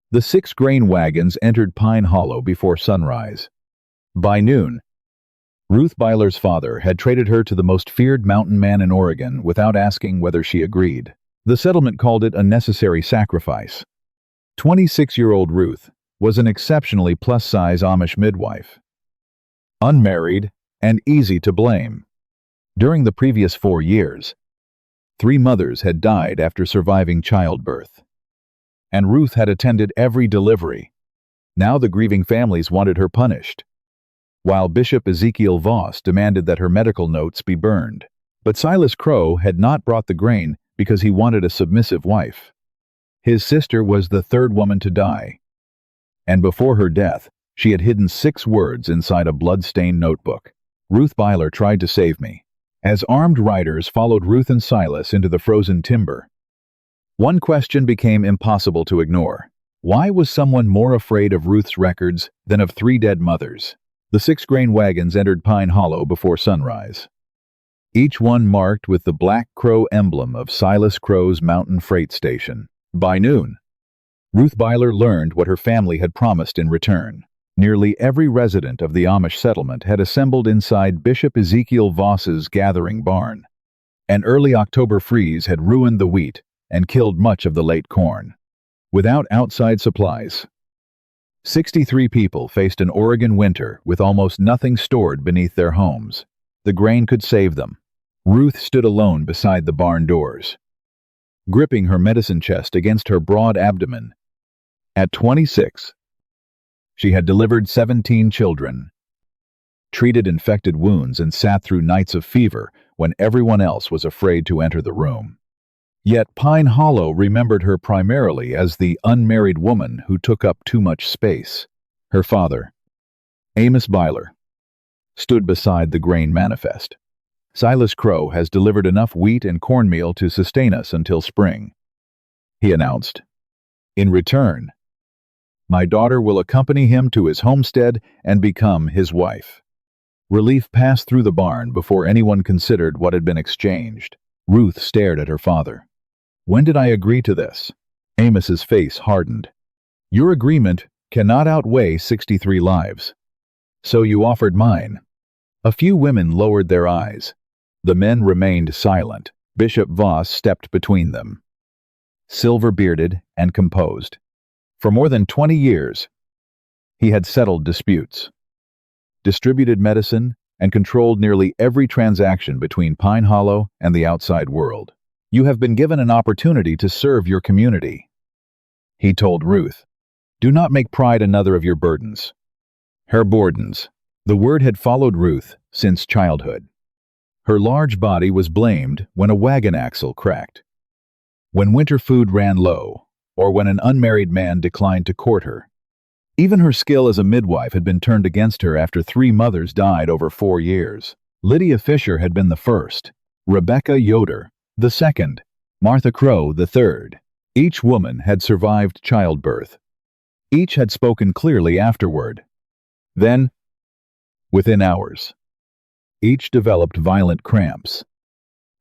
The 6 grain wagons entered Pine Hollow before sunrise. By noon, Ruth Beiler's father had traded her to the most feared mountain man in Oregon without asking whether she agreed. The settlement called it a necessary sacrifice. 26-year-old Ruth was an exceptionally plus-size Amish midwife, unmarried and easy to blame. During the previous 4 years, 3 mothers had died after surviving childbirth, and Ruth had attended every delivery. Now the grieving families wanted her punished, while Bishop Ezekiel Voss demanded that her medical notes be burned. But Silas Crowe had not brought the grain because he wanted a submissive wife. His sister was the 3rd woman to die, and before her death, she had hidden 6 words inside a bloodstained notebook. Ruth Beiler tried to save me. As armed riders followed Ruth and Silas into the frozen timber, one question became impossible to ignore. Why was someone more afraid of Ruth's records than of 3 dead mothers? The 6-grain wagons entered Pine Hollow before sunrise, each one marked with the Black Crow emblem of Silas Crowe's mountain freight station. By noon, Ruth Beiler learned what her family had promised in return. Nearly every resident of the Amish settlement had assembled inside Bishop Ezekiel Voss's gathering barn. An early October freeze had ruined the wheat and killed much of the late corn. Without outside supplies, 63 people faced an Oregon winter with almost nothing stored beneath their homes. The grain could save them. Ruth stood alone beside the barn doors, gripping her medicine chest against her broad abdomen. At 26, she had delivered 17 children, treated infected wounds, and sat through nights of fever when everyone else was afraid to enter the room. Yet Pine Hollow remembered her primarily as the unmarried woman who took up too much space. Her father, Amish Beiler, stood beside the grain manifest. Silas Crowe has delivered enough wheat and cornmeal to sustain us until spring, he announced. In return, my daughter will accompany him to his homestead and become his wife. Relief passed through the barn before anyone considered what had been exchanged. Ruth stared at her father. When did I agree to this? Amos's face hardened. Your agreement cannot outweigh 63 lives. So you offered mine. A few women lowered their eyes. The men remained silent. Bishop Voss stepped between them, silver-bearded and composed. For more than 20 years, he had settled disputes, distributed medicine, and controlled nearly every transaction between Pine Hollow and the outside world. You have been given an opportunity to serve your community, he told Ruth. Do not make pride another of your burdens. Her burdens. The word had followed Ruth since childhood. Her large body was blamed when a wagon axle cracked, when winter food ran low, or when an unmarried man declined to court her. Even her skill as a midwife had been turned against her after 3 mothers died over 4 years. Lydia Fisher had been the first, Rebecca Yoder the second, Martha Crowe the third. Each woman had survived childbirth. Each had spoken clearly afterward. Then, within hours, each developed violent cramps,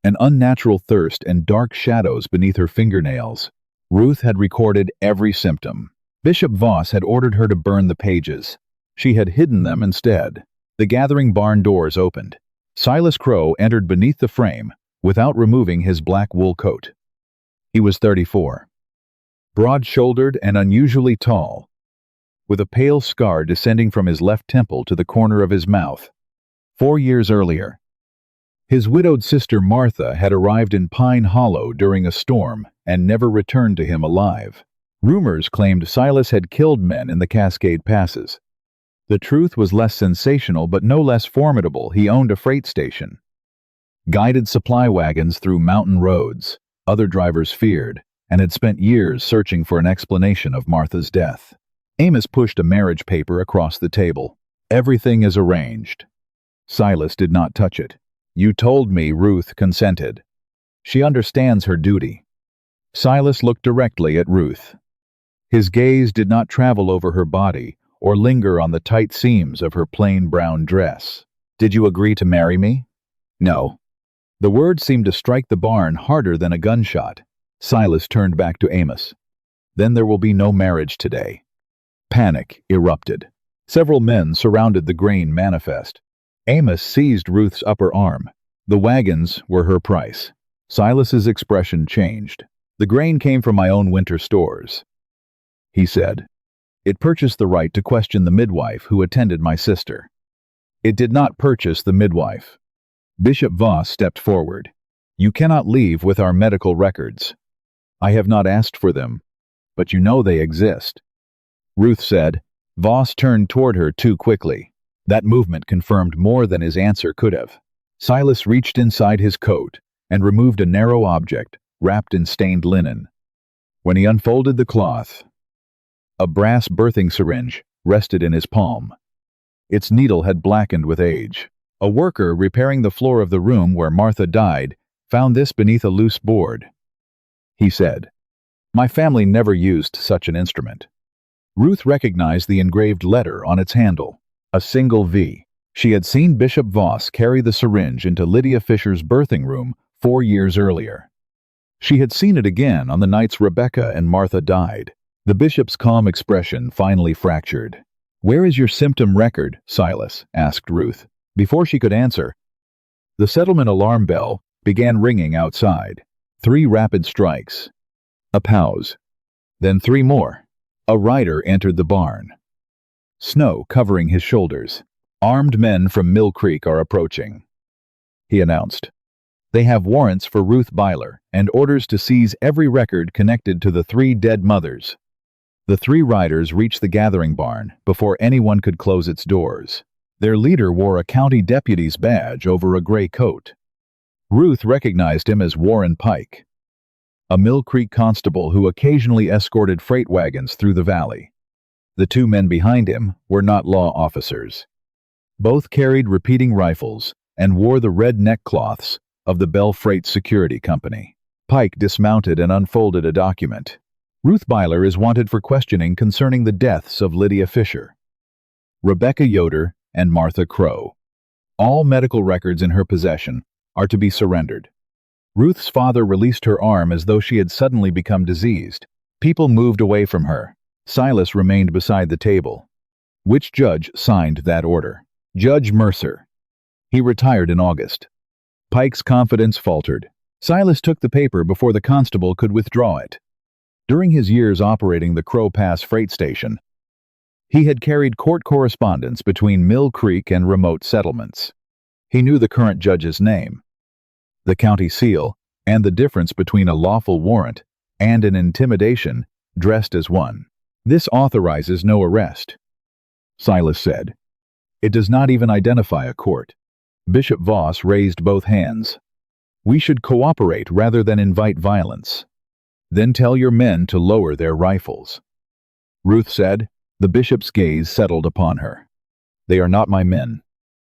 an unnatural thirst, and dark shadows beneath her fingernails. Ruth had recorded every symptom. Bishop Voss had ordered her to burn the pages. She had hidden them instead. The gathering barn doors opened. Silas Crowe entered beneath the frame without removing his black wool coat. He was 34, broad-shouldered and unusually tall, with a pale scar descending from his left temple to the corner of his mouth. 4 years earlier, his widowed sister Martha had arrived in Pine Hollow during a storm and never returned to him alive. Rumors claimed Silas had killed men in the Cascade Passes. The truth was less sensational but no less formidable. He owned a freight station, guided supply wagons through mountain roads other drivers feared, and had spent years searching for an explanation of Martha's death. Amos pushed a marriage paper across the table. Everything is arranged. Silas did not touch it. You told me. Ruth consented. She understands her duty. Silas looked directly at Ruth. His gaze did not travel over her body or linger on the tight seams of her plain brown dress. Did you agree to marry me? No. The word seemed to strike the barn harder than a gunshot. Silas turned back to Amos. Then there will be no marriage today." Panic erupted. Several men surrounded the grain manifest. Amos seized Ruth's upper arm. The wagons were her price. Silas's expression changed. "The grain came from my own winter stores," he said. "It purchased the right to question the midwife who attended my sister." "It did not purchase the midwife." Bishop Voss stepped forward. "You cannot leave with our medical records." "I have not asked for them, but you know they exist," Ruth said. Voss turned toward her too quickly. That movement confirmed more than his answer could have. Silas reached inside his coat and removed a narrow object wrapped in stained linen. When he unfolded the cloth, a brass birthing syringe rested in his palm. Its needle had blackened with age. A worker repairing the floor of the room where Martha died found this beneath a loose board. He said, "My family never used such an instrument." Ruth recognized the engraved letter on its handle, a single V. She had seen Bishop Voss carry the syringe into Lydia Fisher's birthing room 4 years earlier. She had seen it again on the nights Rebecca and Martha died. The bishop's calm expression finally fractured. "Where is your symptom record?" Silas asked Ruth. Before she could answer, the settlement alarm bell began ringing outside. 3 rapid strikes. A pause. Then 3 more. A rider entered the barn, snow covering his shoulders. "Armed men from Mill Creek are approaching," he announced. "They have warrants for Ruth Beiler and orders to seize every record connected to the 3 dead mothers." The 3 riders reached the gathering barn before anyone could close its doors. Their leader wore a county deputy's badge over a gray coat. Ruth recognized him as Warren Pike, a Mill Creek constable who occasionally escorted freight wagons through the valley. The 2 men behind him were not law officers. Both carried repeating rifles and wore the red neckcloths of the Bell Freight Security Company. Pike dismounted and unfolded a document. "Ruth Beiler is wanted for questioning concerning the deaths of Lydia Fisher, Rebecca Yoder, and Martha Crowe. All medical records in her possession are to be surrendered." Ruth's father released her arm as though she had suddenly become diseased. People moved away from her. Silas remained beside the table. Which judge signed that order? Judge Mercer. He retired in August. Pike's confidence faltered. Silas took the paper before the constable could withdraw it. During his years operating the Crow Pass freight station, he had carried court correspondence between Mill Creek and remote settlements. He knew the current judge's name, the county seal, and the difference between a lawful warrant and an intimidation dressed as one. "This authorizes no arrest," Silas said. "It does not even identify a court." Bishop Voss raised both hands. "We should cooperate rather than invite violence." "Then tell your men to lower their rifles," Ruth said. The bishop's gaze settled upon her. "They are not my men."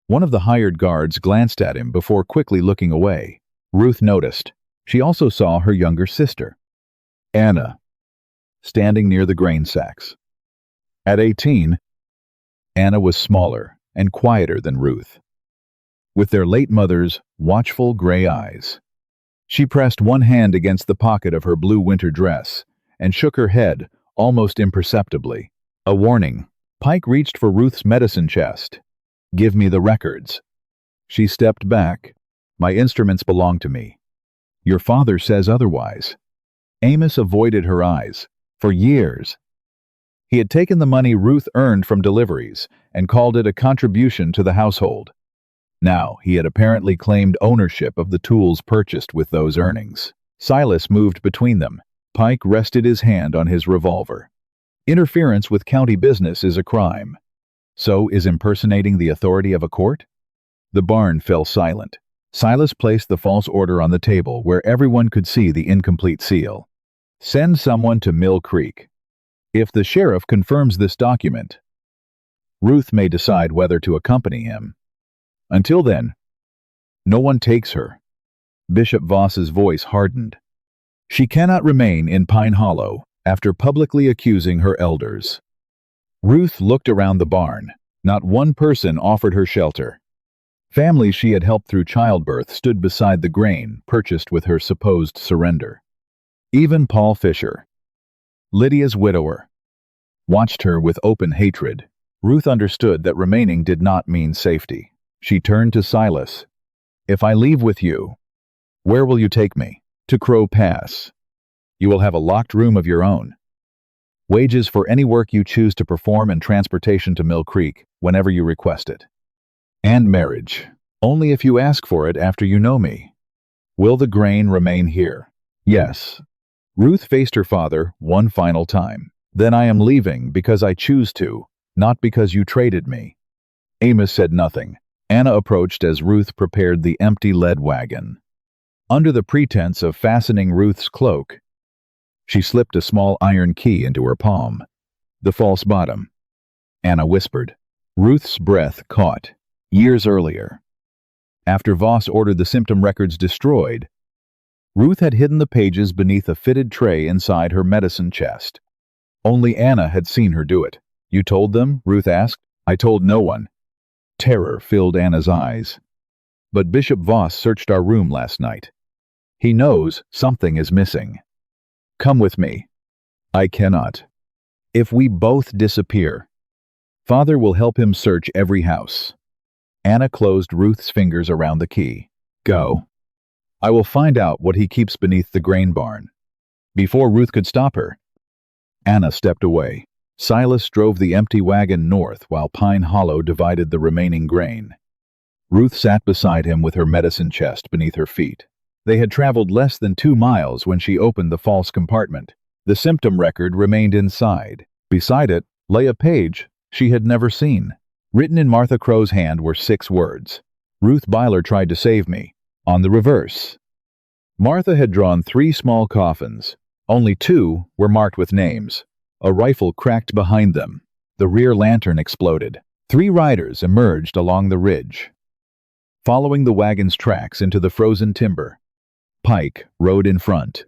One of the hired guards glanced at him before quickly looking away. Ruth noticed. She also saw her younger sister, Anna, standing near the grain sacks. At 18, Anna was smaller and quieter than Ruth, with their late mother's watchful gray eyes. She pressed one hand against the pocket of her blue winter dress and shook her head almost imperceptibly. A warning. Pike reached for Ruth's medicine chest. "Give me the records." She stepped back. "My instruments belong to me." "Your father says otherwise." Amos avoided her eyes. For years, he had taken the money Ruth earned from deliveries and called it a contribution to the household. Now he had apparently claimed ownership of the tools purchased with those earnings. Silas moved between them. Pike rested his hand on his revolver. "Interference with county business is a crime. So is impersonating the authority of a court?" The barn fell silent. Silas placed the false order on the table where everyone could see the incomplete seal. "Send someone to Mill Creek. If the sheriff confirms this document, Ruth may decide whether to accompany him. Until then, no one takes her." Bishop Voss's voice hardened. "She cannot remain in Pine Hollow after publicly accusing her elders." Ruth looked around the barn. Not one person offered her shelter. Families she had helped through childbirth stood beside the grain purchased with her supposed surrender. Even Paul Fisher, Lydia's widower, watched her with open hatred. Ruth understood that remaining did not mean safety. She turned to Silas. If I leave with you, where will you take me? To Crow Pass. You will have a locked room of your own. Wages for any work you choose to perform and transportation to Mill Creek whenever you request it. And marriage. Only if you ask for it after you know me. Will the grain remain here? Yes. Ruth faced her father one final time. Then I am leaving because I choose to, not because you traded me. Amos said nothing. Anna approached as Ruth prepared the empty lead wagon. Under the pretense of fastening Ruth's cloak, she slipped a small iron key into her palm. The false bottom. Anna whispered. Ruth's breath caught. Years earlier, after Voss ordered the symptom records destroyed, Ruth had hidden the pages beneath a fitted tray inside her medicine chest. Only Anna had seen her do it. You told them? Ruth asked. I told no one. Terror filled Anna's eyes. But Bishop Voss searched our room last night. He knows something is missing. Come with me. I cannot. If we both disappear, Father will help him search every house. Anna closed Ruth's fingers around the key. Go. I will find out what he keeps beneath the grain barn. Before Ruth could stop her, Anna stepped away. Silas drove the empty wagon north while Pine Hollow divided the remaining grain. Ruth sat beside him with her medicine chest beneath her feet. They had traveled less than 2 miles when she opened the false compartment. The symptom record remained inside. Beside it lay a page she had never seen. Written in Martha Crow's hand were 6 words. Ruth Beiler tried to save me. On the reverse. Martha had drawn 3 small coffins. Only 2 were marked with names. A rifle cracked behind them. The rear lantern exploded. 3 riders emerged along the ridge, following the wagon's tracks into the frozen timber. Pike rode in front.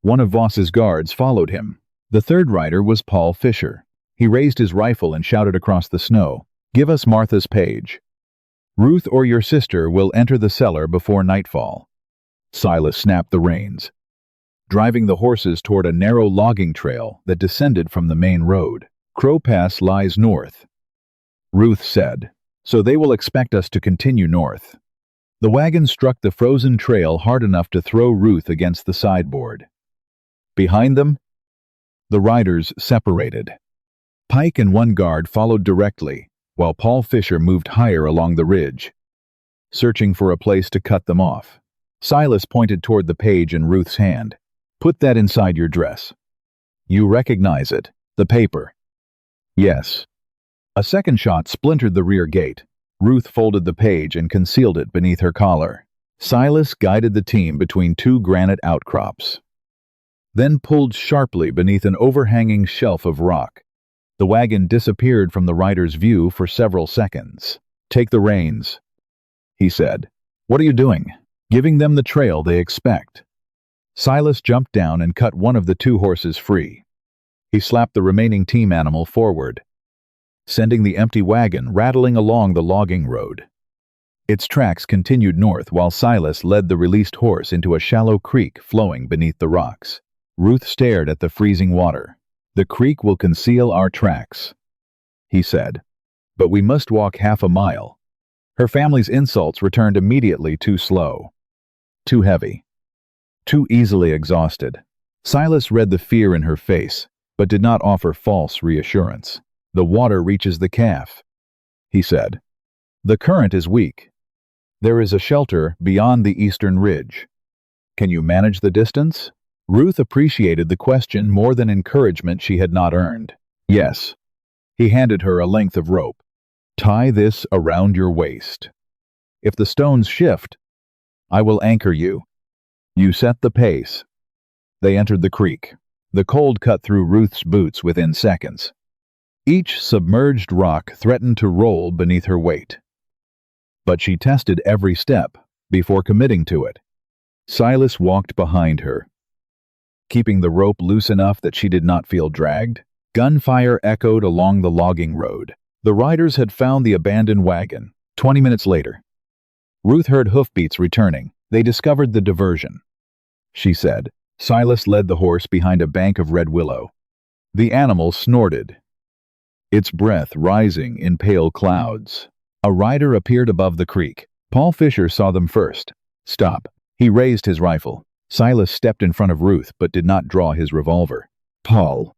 One of Voss's guards followed him. The 3rd rider was Paul Fisher. He raised his rifle and shouted across the snow, "Give us Martha's page. Ruth or your sister will enter the cellar before nightfall." Silas snapped the reins, driving the horses toward a narrow logging trail that descended from the main road. Crow Pass lies north, Ruth said, so they will expect us to continue north. The wagon struck the frozen trail hard enough to throw Ruth against the sideboard. Behind them, the riders separated. Pike and one guard followed directly, while Paul Fisher moved higher along the ridge, searching for a place to cut them off. Silas pointed toward the page in Ruth's hand. Put that inside your dress. You recognize it, the paper. Yes. A second shot splintered the rear gate. Ruth folded the page and concealed it beneath her collar. Silas guided the team between 2 granite outcrops, then pulled sharply beneath an overhanging shelf of rock. The wagon disappeared from the rider's view for several seconds. Take the reins, he said. What are you doing? Giving them the trail they expect. Silas jumped down and cut one of the 2 horses free. He slapped the remaining team animal forward, sending the empty wagon rattling along the logging road. Its tracks continued north while Silas led the released horse into a shallow creek flowing beneath the rocks. Ruth stared at the freezing water. The creek will conceal our tracks, he said, but we must walk half a mile. Her family's insults returned immediately, too slow, too heavy, too easily exhausted. Silas read the fear in her face, but did not offer false reassurance. The water reaches the calf, he said. The current is weak. There is a shelter beyond the eastern ridge. Can you manage the distance? Ruth appreciated the question more than encouragement she had not earned. Yes. He handed her a length of rope. Tie this around your waist. If the stones shift, I will anchor you. You set the pace. They entered the creek. The cold cut through Ruth's boots within seconds. Each submerged rock threatened to roll beneath her weight. But she tested every step before committing to it. Silas walked behind her, keeping the rope loose enough that she did not feel dragged. Gunfire echoed along the logging road. The riders had found the abandoned wagon. 20 minutes later, Ruth heard hoofbeats returning. They discovered the diversion, she said. Silas led the horse behind a bank of red willow. The animal snorted, its breath rising in pale clouds. A rider appeared above the creek. Paul Fisher saw them first. Stop. He raised his rifle. Silas stepped in front of Ruth but did not draw his revolver. Paul.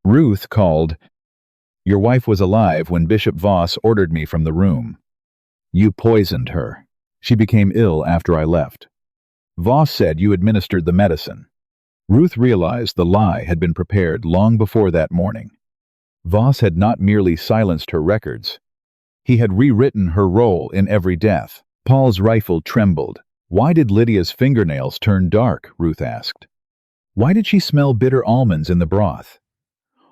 Ruth called, "Your wife was alive when Bishop Voss ordered me from the room. You poisoned her. She became ill after I left. Voss said you administered the medicine." Ruth realized the lie had been prepared long before that morning. Voss had not merely silenced her records. He had rewritten her role in every death. Paul's rifle trembled. "Why did Lydia's fingernails turn dark?" Ruth asked. "Why did she smell bitter almonds in the broth?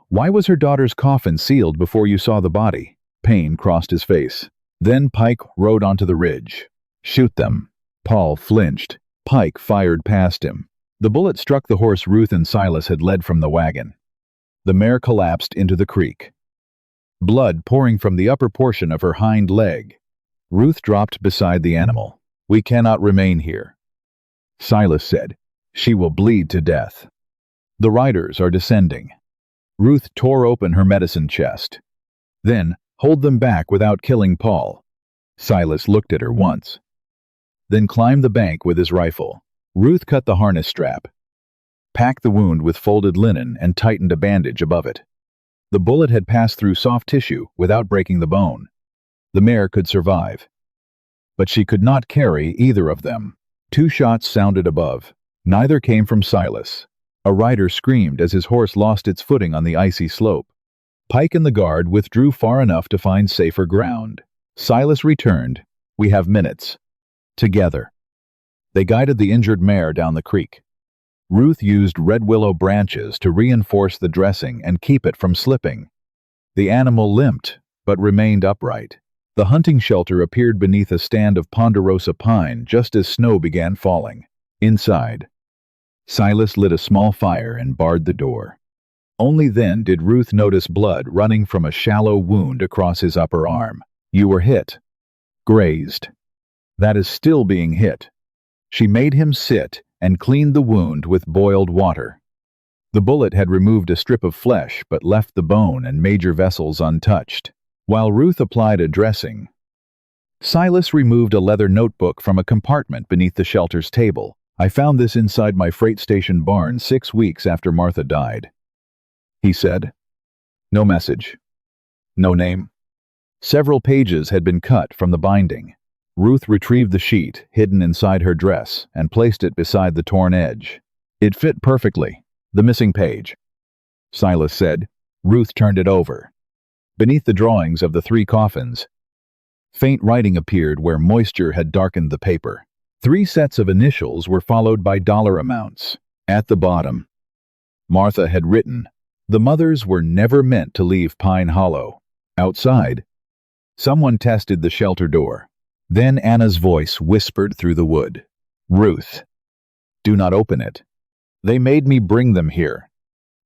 Why was her daughter's coffin sealed before you saw the body?" Pain crossed his face. Then Pike rode onto the ridge. "Shoot them." Paul flinched. Pike fired past him. The bullet struck the horse Ruth and Silas had led from the wagon. The mare collapsed into the creek, blood pouring from the upper portion of her hind leg. Ruth dropped beside the animal. "We cannot remain here," Silas said. "She will bleed to death." The riders are descending. Ruth tore open her medicine chest. "Then, hold them back without killing Paul." Silas looked at her once, then climbed the bank with his rifle. Ruth cut the harness strap, packed the wound with folded linen, and tightened a bandage above it. The bullet had passed through soft tissue without breaking the bone. The mare could survive, but she could not carry either of them. 2 shots sounded above. Neither came from Silas. A rider screamed as his horse lost its footing on the icy slope. Pike and the guard withdrew far enough to find safer ground. Silas returned. "We have minutes." Together, they guided the injured mare down the creek. Ruth used red willow branches to reinforce the dressing and keep it from slipping. The animal limped, but remained upright. The hunting shelter appeared beneath a stand of ponderosa pine just as snow began falling. Inside, Silas lit a small fire and barred the door. Only then did Ruth notice blood running from a shallow wound across his upper arm. "You were hit." "Grazed." "That is still being hit." She made him sit and cleaned the wound with boiled water. The bullet had removed a strip of flesh but left the bone and major vessels untouched. While Ruth applied a dressing, Silas removed a leather notebook from a compartment beneath the shelter's table. "I found this inside my freight station barn 6 weeks after Martha died," he said. No message. No name. Several pages had been cut from the binding. Ruth retrieved the sheet, hidden inside her dress, and placed it beside the torn edge. It fit perfectly. "The missing page," Silas said. Ruth turned it over. Beneath the drawings of the 3 coffins, faint writing appeared where moisture had darkened the paper. 3 sets of initials were followed by dollar amounts. At the bottom, Martha had written, "The mothers were never meant to leave Pine Hollow." Outside, someone tested the shelter door. Then Anna's voice whispered through the wood. "Ruth, do not open it. They made me bring them here."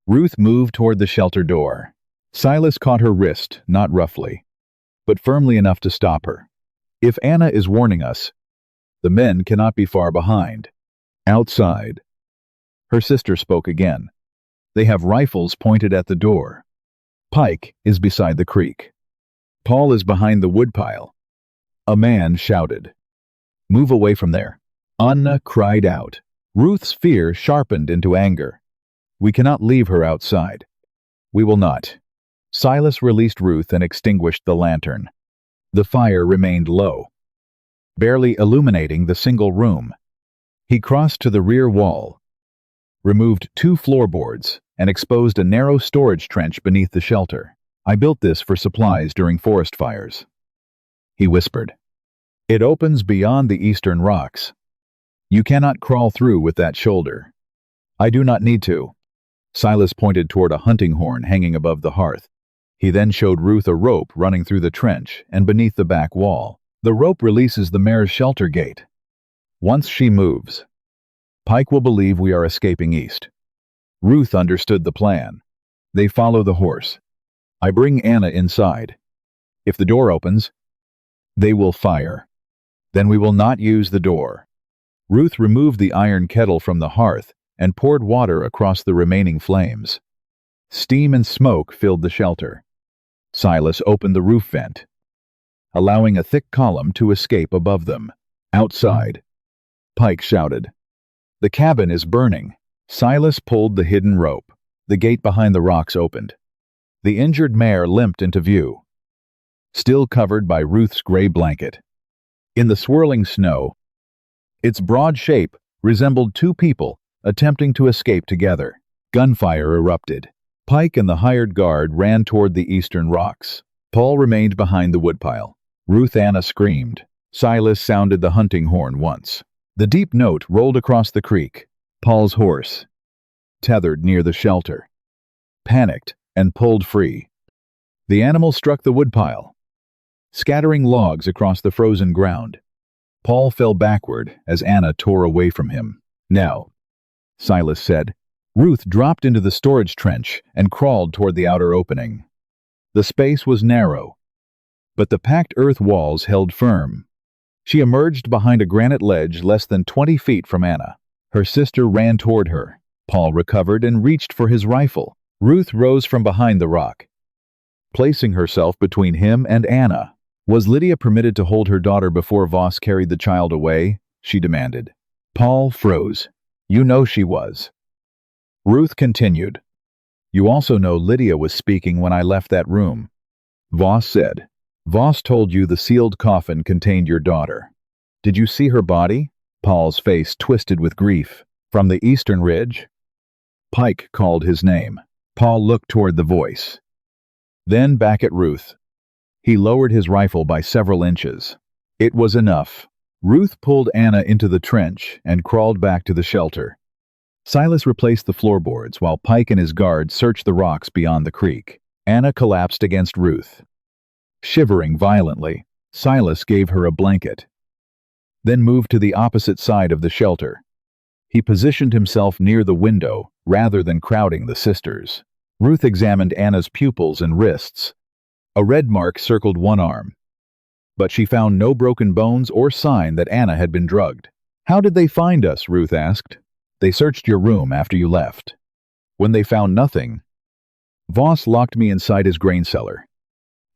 Ruth moved toward the shelter door. Silas caught her wrist, not roughly, but firmly enough to stop her. "If Anna is warning us, the men cannot be far behind." Outside, her sister spoke again. "They have rifles pointed at the door. Pike is beside the creek. Paul is behind the woodpile." A man shouted, "Move away from there." Anna cried out. Ruth's fear sharpened into anger. "We cannot leave her outside." "We will not." Silas released Ruth and extinguished the lantern. The fire remained low, barely illuminating the single room. He crossed to the rear wall, removed 2 floorboards, and exposed a narrow storage trench beneath the shelter. "I built this for supplies during forest fires," he whispered. "It opens beyond the eastern rocks. You cannot crawl through with that shoulder." "I do not need to." Silas pointed toward a hunting horn hanging above the hearth. He then showed Ruth a rope running through the trench and beneath the back wall. "The rope releases the mare's shelter gate. Once she moves, Pike will believe we are escaping east." Ruth understood the plan. They follow the horse. I bring Anna inside. If the door opens, they will fire. Then we will not use the door. Ruth removed the iron kettle from the hearth and poured water across the remaining flames. Steam and smoke filled the shelter. Silas opened the roof vent, allowing a thick column to escape above them. Outside, Pike shouted, "The cabin is burning." Silas pulled the hidden rope. The gate behind the rocks opened. The injured mare limped into view, still covered by Ruth's gray blanket. In the swirling snow, its broad shape resembled two people attempting to escape together. Gunfire erupted. Pike and the hired guard ran toward the eastern rocks. Paul remained behind the woodpile. Ruth Anna screamed. Silas sounded the hunting horn once. The deep note rolled across the creek. Paul's horse, tethered near the shelter, panicked and pulled free. The animal struck the woodpile, scattering logs across the frozen ground. Paul fell backward as Anna tore away from him. "Now," Silas said. Ruth dropped into the storage trench and crawled toward the outer opening. The space was narrow, but the packed earth walls held firm. She emerged behind a granite ledge less than 20 feet from Anna. Her sister ran toward her. Paul recovered and reached for his rifle. Ruth rose from behind the rock, placing herself between him and Anna. "Was Lydia permitted to hold her daughter before Voss carried the child away?" she demanded. Paul froze. "You know she was." Ruth continued. "You also know Lydia was speaking when I left that room." Voss said, "Voss told you the sealed coffin contained your daughter. Did you see her body?" Paul's face twisted with grief. "From the eastern ridge?" Pike called his name. Paul looked toward the voice, then back at Ruth. He lowered his rifle by several inches. It was enough. Ruth pulled Anna into the trench and crawled back to the shelter. Silas replaced the floorboards while Pike and his guards searched the rocks beyond the creek. Anna collapsed against Ruth. Shivering violently, Silas gave her a blanket, then moved to the opposite side of the shelter. He positioned himself near the window rather than crowding the sisters. Ruth examined Anna's pupils and wrists. A red mark circled one arm, but she found no broken bones or sign that Anna had been drugged. "How did they find us?" Ruth asked. "They searched your room after you left. When they found nothing, Voss locked me inside his grain cellar.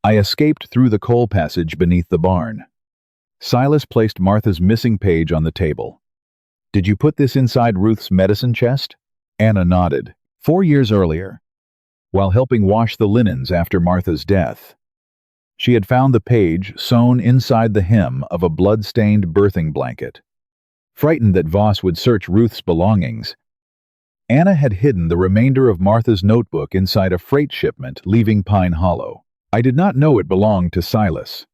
I escaped through the coal passage beneath the barn." Silas placed Martha's missing page on the table. "Did you put this inside Ruth's medicine chest?" Anna nodded. 4 years earlier, while helping wash the linens after Martha's death, she had found the page sewn inside the hem of a blood-stained birthing blanket. Frightened that Voss would search Ruth's belongings, Anna had hidden the remainder of Martha's notebook inside a freight shipment leaving Pine Hollow. "I did not know it belonged to Silas,"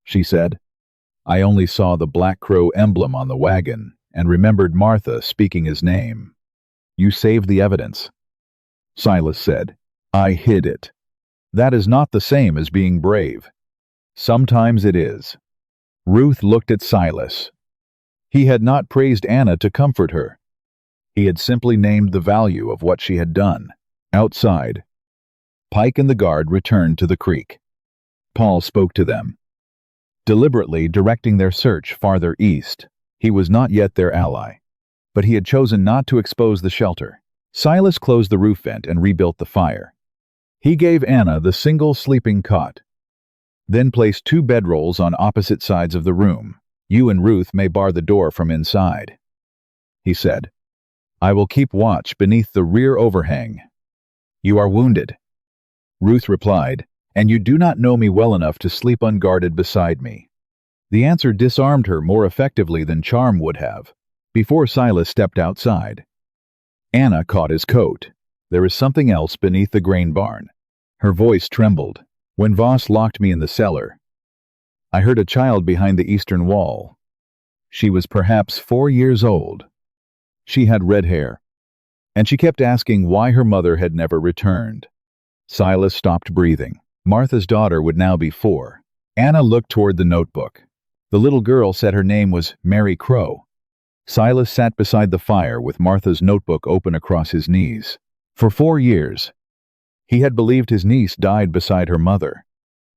she said. "I only saw the Black Crow emblem on the wagon and remembered Martha speaking his name." "You saved the evidence," Silas said. "I hid it. That is not the same as being brave." "Sometimes it is." Ruth looked at Silas. He had not praised Anna to comfort her. He had simply named the value of what she had done. Outside, Pike and the guard returned to the creek. Paul spoke to them, deliberately directing their search farther east. He was not yet their ally, but he had chosen not to expose the shelter. Silas closed the roof vent and rebuilt the fire. He gave Anna the single sleeping cot, then placed 2 bedrolls on opposite sides of the room. "You and Ruth may bar the door from inside," he said. "I will keep watch beneath the rear overhang." "You are wounded," Ruth replied, "and you do not know me well enough to sleep unguarded beside me." The answer disarmed her more effectively than charm would have. Before Silas stepped outside, Anna caught his coat. "There is something else beneath the grain barn." Her voice trembled. "When Voss locked me in the cellar, I heard a child behind the eastern wall. She was perhaps 4 years old. She had red hair, and she kept asking why her mother had never returned." Silas stopped breathing. Martha's daughter would now be 4. Anna looked toward the notebook. The little girl said her name was Mary Crowe. Silas sat beside the fire with Martha's notebook open across his knees. For 4 years, he had believed his niece died beside her mother.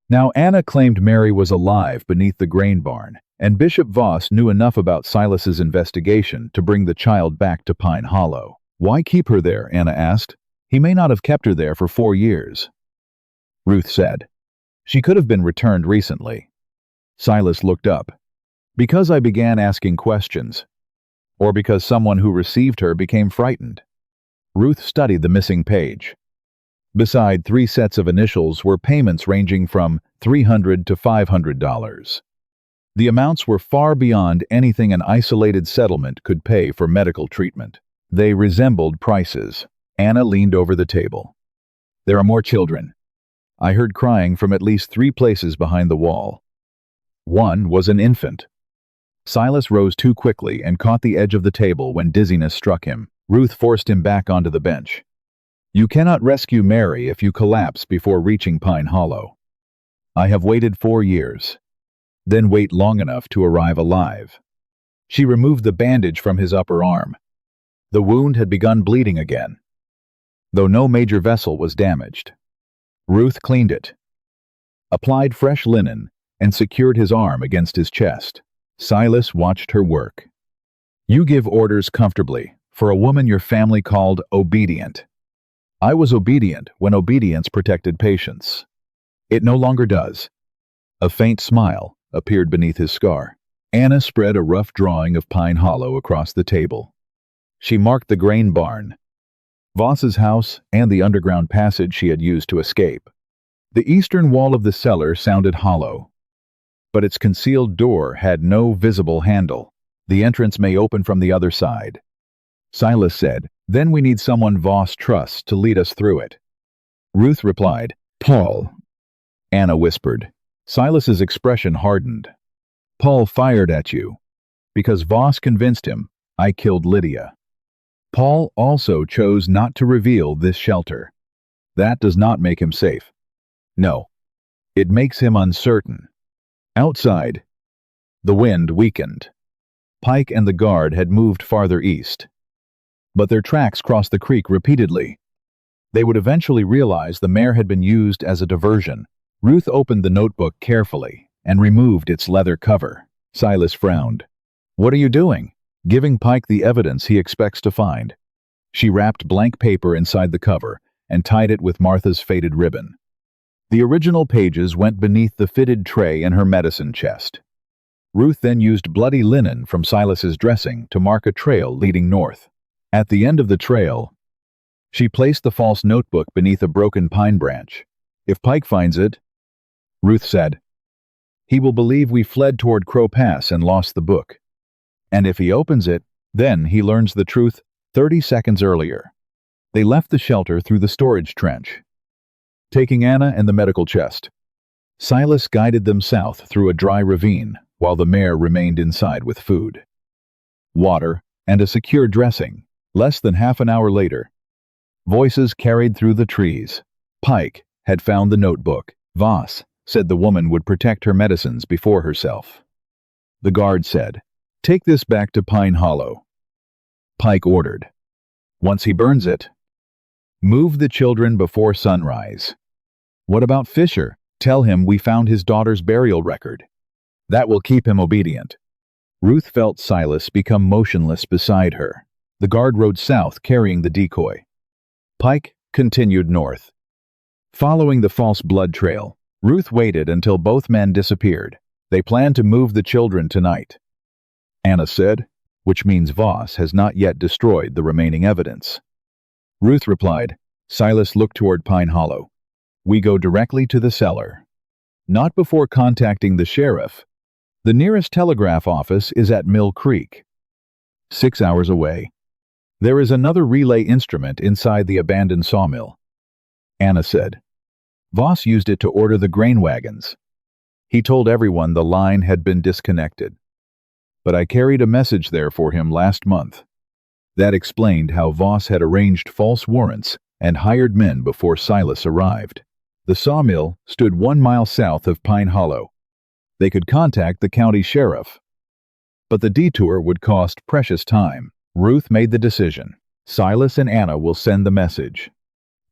Now Anna claimed Mary was alive beneath the grain barn, and Bishop Voss knew enough about Silas's investigation to bring the child back to Pine Hollow. "Why keep her there?" Anna asked. He may not have kept her there for 4 years. Ruth said, "She could have been returned recently." Silas looked up. "Because I began asking questions, or because someone who received her became frightened?" Ruth studied the missing page. Beside 3 sets of initials were payments ranging from $300 to $500. The amounts were far beyond anything an isolated settlement could pay for medical treatment. They resembled prices. Anna leaned over the table. "There are more children. I heard crying from at least 3 places behind the wall. One was an infant." Silas rose too quickly and caught the edge of the table when dizziness struck him. Ruth forced him back onto the bench. "You cannot rescue Mary if you collapse before reaching Pine Hollow. I have waited 4 years. Then wait long enough to arrive alive." She removed the bandage from his upper arm. The wound had begun bleeding again, though no major vessel was damaged. Ruth cleaned it, applied fresh linen, and secured his arm against his chest. Silas watched her work. "You give orders comfortably, for a woman your family called obedient. I was obedient when obedience protected patience. It no longer does." A faint smile appeared beneath his scar. Anna spread a rough drawing of Pine Hollow across the table. She marked the grain barn, Voss's house, and the underground passage she had used to escape. The eastern wall of the cellar sounded hollow, but its concealed door had no visible handle. "The entrance may open from the other side," Silas said. "Then we need someone Voss trusts to lead us through it." Ruth replied, "Paul." Anna whispered. Silas's expression hardened. "Paul fired at you because Voss convinced him I killed Lydia. Paul also chose not to reveal this shelter. That does not make him safe. No, it makes him uncertain." Outside, the wind weakened. Pike and the guard had moved farther east, but their tracks crossed the creek repeatedly. They would eventually realize the mare had been used as a diversion. Ruth opened the notebook carefully and removed its leather cover. Silas frowned. "What are you doing?" "Giving Pike the evidence he expects to find." She wrapped blank paper inside the cover and tied it with Martha's faded ribbon. The original pages went beneath the fitted tray in her medicine chest. Ruth then used bloody linen from Silas's dressing to mark a trail leading north. At the end of the trail, she placed the false notebook beneath a broken pine branch. "If Pike finds it," Ruth said, "he will believe we fled toward Crow Pass and lost the book. And if he opens it, then he learns the truth 30 seconds earlier." They left the shelter through the storage trench, taking Anna and the medical chest. Silas guided them south through a dry ravine, while the mare remained inside with food, water, and a secure dressing. Less than half an hour later, voices carried through the trees. Pike had found the notebook. Voss said the woman would protect her medicines before herself. The guard said, "Take this back to Pine Hollow." Pike ordered, "Once he burns it, move the children before sunrise." "What about Fisher?" "Tell him we found his daughter's burial record. That will keep him obedient." Ruth felt Silas become motionless beside her. The guard rode south carrying the decoy. Pike continued north, following the false blood trail. Ruth waited until both men disappeared. "They plan to move the children tonight," Anna said, "which means Voss has not yet destroyed the remaining evidence." Ruth replied. Silas looked toward Pine Hollow. "We go directly to the cellar. Not before contacting the sheriff. The nearest telegraph office is at Mill Creek, 6 hours away. There is another relay instrument inside the abandoned sawmill," Anna said. "Voss used it to order the grain wagons. He told everyone the line had been disconnected. But I carried a message there for him last month." That explained how Voss had arranged false warrants and hired men before Silas arrived. The sawmill stood 1 mile south of Pine Hollow. They could contact the county sheriff, but the detour would cost precious time. Ruth made the decision. "Silas and Anna will send the message.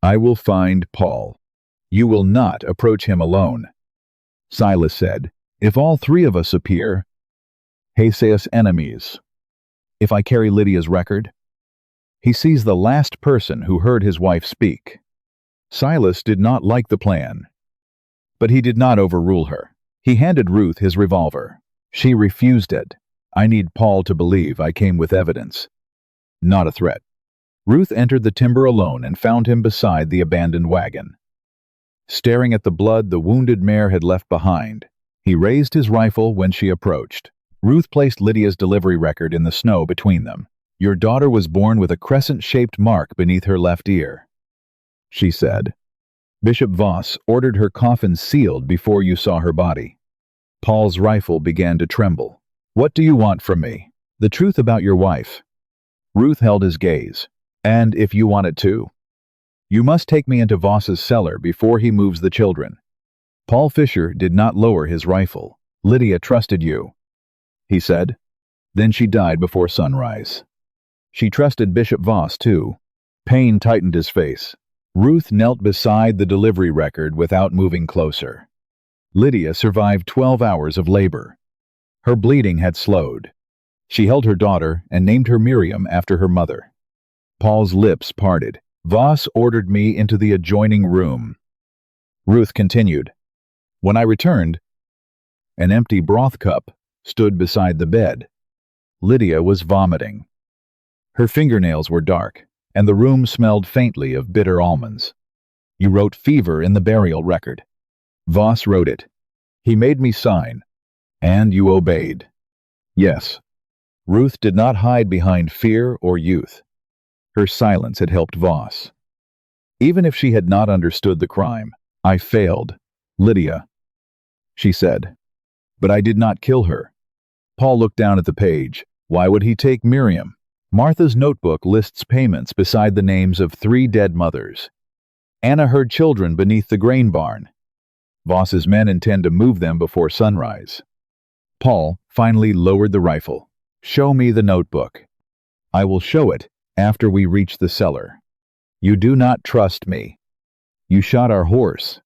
I will find Paul. You will not approach him alone." Silas said, "If all 3 of us appear, he seus enemies. If I carry Lydia's record, He sees the last person who heard his wife speak. Silas did not like the plan, but he did not overrule her. He handed Ruth his revolver. She refused it. I need Paul to believe I came with evidence, not a threat. Ruth entered the timber alone and found him beside the abandoned wagon. Staring at the blood the wounded mare had left behind, he raised his rifle when she approached. Ruth placed Lydia's delivery record in the snow between them. Your daughter was born with a crescent-shaped mark beneath her left ear, she said. Bishop Voss ordered her coffin sealed before you saw her body. Paul's rifle began to tremble. What do you want from me? The truth about your wife. Ruth held his gaze. And if you want it too? You must take me into Voss's cellar before he moves the children. Paul Fisher did not lower his rifle. Lydia trusted you, he said. Then she died before sunrise. She trusted Bishop Voss too. Pain tightened his face. Ruth knelt beside the delivery record without moving closer. Lydia survived 12 hours of labor. Her bleeding had slowed. She held her daughter and named her Miriam after her mother. Paul's lips parted. Voss ordered me into the adjoining room. Ruth continued. When I returned, an empty broth cup stood beside the bed. Lydia was vomiting. Her fingernails were dark, and the room smelled faintly of bitter almonds. You wrote fever in the burial record. Voss wrote it. He made me sign, and you obeyed. Yes. Ruth did not hide behind fear or youth. Her silence had helped Voss. Even if she had not understood the crime, I failed, Lydia, she said. But I did not kill her. Paul looked down at the page. Why would he take Miriam? Martha's notebook lists payments beside the names of 3 dead mothers. Anna heard children beneath the grain barn. Voss's men intend to move them before sunrise. Paul finally lowered the rifle. Show me the notebook. I will show it after we reach the cellar. You do not trust me. You shot our horse.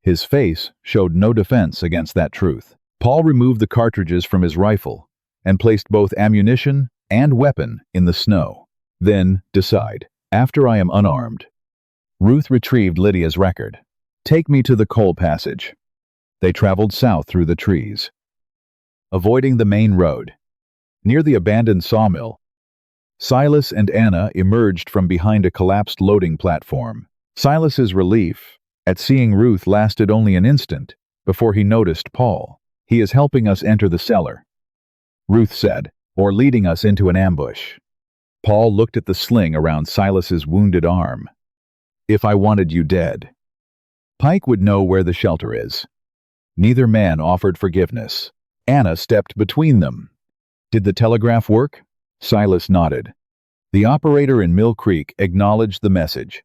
His face showed no defense against that truth. Paul removed the cartridges from his rifle and placed both ammunition and weapon in the snow. Then decide, after I am unarmed. Ruth retrieved Lydia's record. Take me to the coal passage. They traveled south through the trees, avoiding the main road. Near the abandoned sawmill, Silas and Anna emerged from behind a collapsed loading platform. Silas's relief at seeing Ruth lasted only an instant before he noticed Paul. He is helping us enter the cellar, Ruth said, or leading us into an ambush. Paul looked at the sling around Silas's wounded arm. If I wanted you dead, Pike would know where the shelter is. Neither man offered forgiveness. Anna stepped between them. Did the telegraph work? Silas nodded. The operator in Mill Creek acknowledged the message.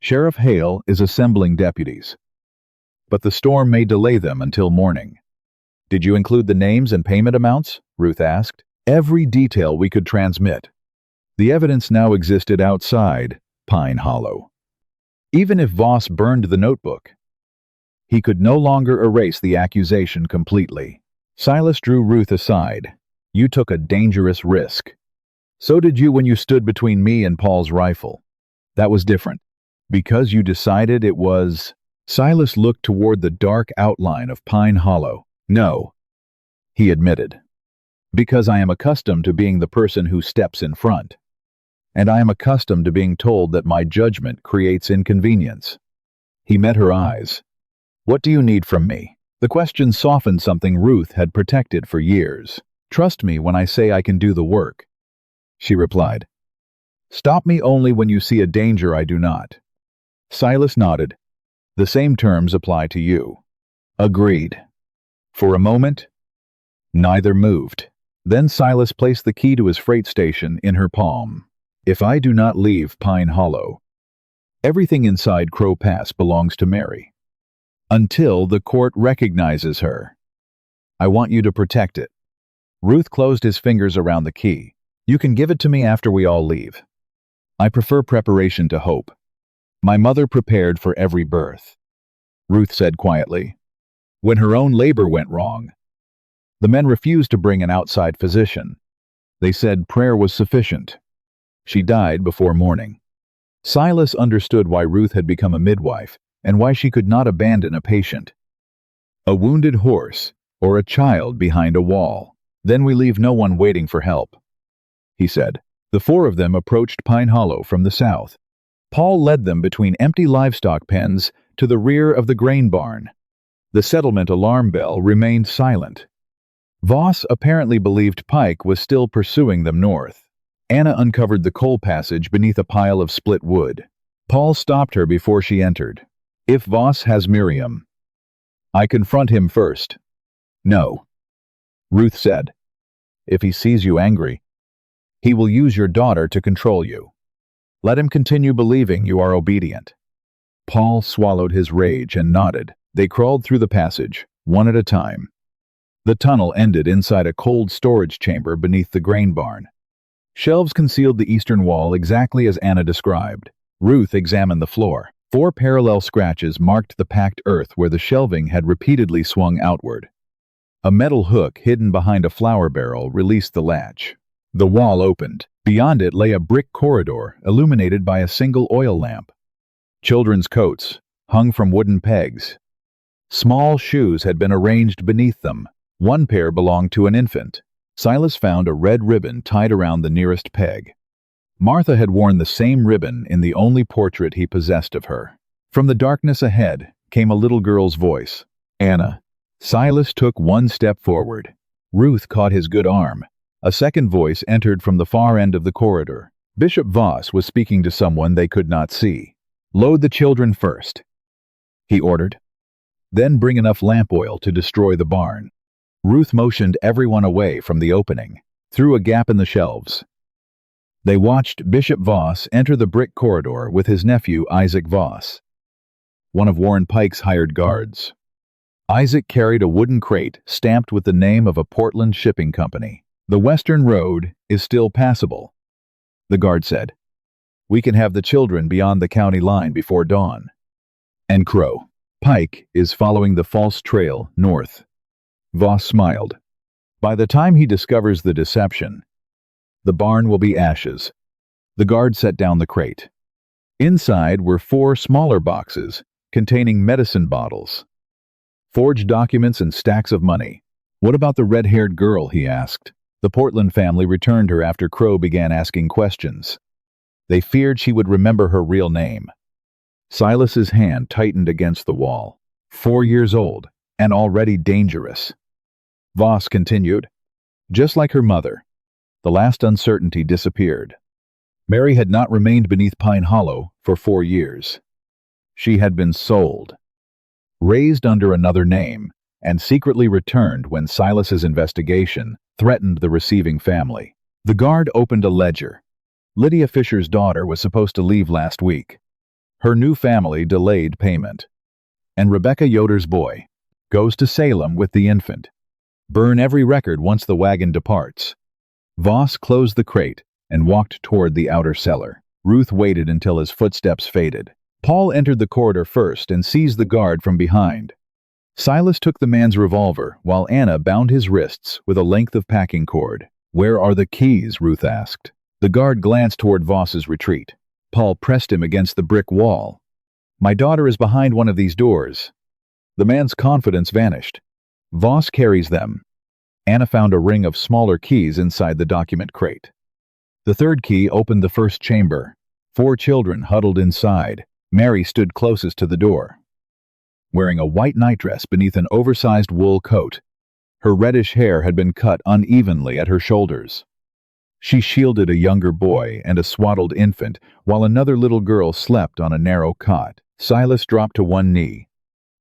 Sheriff Hale is assembling deputies, but the storm may delay them until morning. Did you include the names and payment amounts? Ruth asked. Every detail we could transmit. The evidence now existed outside Pine Hollow. Even if Voss burned the notebook, he could no longer erase the accusation completely. Silas drew Ruth aside. You took a dangerous risk. So did you when you stood between me and Paul's rifle. That was different. Because you decided it was... Silas looked toward the dark outline of Pine Hollow. No, he admitted. Because I am accustomed to being the person who steps in front. And I am accustomed to being told that my judgment creates inconvenience. He met her eyes. What do you need from me? The question softened something Ruth had protected for years. Trust me when I say I can do the work, she replied. Stop me only when you see a danger I do not. Silas nodded. The same terms apply to you. Agreed. For a moment, neither moved. Then Silas placed the key to his freight station in her palm. If I do not leave Pine Hollow, everything inside Crow Pass belongs to Mary. Until the court recognizes her. I want you to protect it. Ruth closed his fingers around the key. You can give it to me after we all leave. I prefer preparation to hope. My mother prepared for every birth, Ruth said quietly. When her own labor went wrong, the men refused to bring an outside physician. They said prayer was sufficient. She died before morning. Silas understood why Ruth had become a midwife and why she could not abandon a patient. A wounded horse or a child behind a wall. Then we leave no one waiting for help, he said. The four of them approached Pine Hollow from the south. Paul led them between empty livestock pens to the rear of the grain barn. The settlement alarm bell remained silent. Voss apparently believed Pike was still pursuing them north. Anna uncovered the coal passage beneath a pile of split wood. Paul stopped her before she entered. If Voss has Miriam, I confront him first. No, Ruth said. If he sees you angry, he will use your daughter to control you. Let him continue believing you are obedient. Paul swallowed his rage and nodded. They crawled through the passage, one at a time. The tunnel ended inside a cold storage chamber beneath the grain barn. Shelves concealed the eastern wall exactly as Anna described. Ruth examined the floor. 4 parallel scratches marked the packed earth where the shelving had repeatedly swung outward. A metal hook hidden behind a flour barrel released the latch. The wall opened. Beyond it lay a brick corridor illuminated by a single oil lamp. Children's coats hung from wooden pegs. Small shoes had been arranged beneath them. One pair belonged to an infant. Silas found a red ribbon tied around the nearest peg. Martha had worn the same ribbon in the only portrait he possessed of her. From the darkness ahead came a little girl's voice. Anna. Silas took one step forward. Ruth caught his good arm. A second voice entered from the far end of the corridor. Bishop Voss was speaking to someone they could not see. Load the children first, he ordered. Then bring enough lamp oil to destroy the barn. Ruth motioned everyone away from the opening, through a gap in the shelves. They watched Bishop Voss enter the brick corridor with his nephew Isaac Voss, one of Warren Pike's hired guards. Isaac carried a wooden crate stamped with the name of a Portland shipping company. The western road is still passable, the guard said. We can have the children beyond the county line before dawn. And Crowe. Pike is following the false trail north. Voss smiled. By the time he discovers the deception, the barn will be ashes. The guard set down the crate. Inside were 4 smaller boxes containing medicine bottles, forged documents, and stacks of money. What about the red-haired girl, he asked. The Portland family returned her after Crowe began asking questions. They feared she would remember her real name. Silas's hand tightened against the wall. 4 years old, and already dangerous. Voss continued. Just like her mother, the last uncertainty disappeared. Mary had not remained beneath Pine Hollow for 4 years. She had been sold, raised under another name, and secretly returned when Silas's investigation threatened the receiving family. The guard opened a ledger. Lydia Fisher's daughter was supposed to leave last week. Her new family delayed payment. And Rebecca Yoder's boy goes to Salem with the infant. Burn every record once the wagon departs. Voss closed the crate and walked toward the outer cellar. Ruth waited until his footsteps faded. Paul entered the corridor first and seized the guard from behind. Silas took the man's revolver while Anna bound his wrists with a length of packing cord. Where are the keys? Ruth asked. The guard glanced toward Voss's retreat. Paul pressed him against the brick wall. My daughter is behind one of these doors. The man's confidence vanished. Voss carries them. Anna found a ring of smaller keys inside the document crate. The third key opened the first chamber. 4 children huddled inside. Mary stood closest to the door, wearing a white nightdress beneath an oversized wool coat. Her reddish hair had been cut unevenly at her shoulders. She shielded a younger boy and a swaddled infant, while another little girl slept on a narrow cot. Silas dropped to one knee.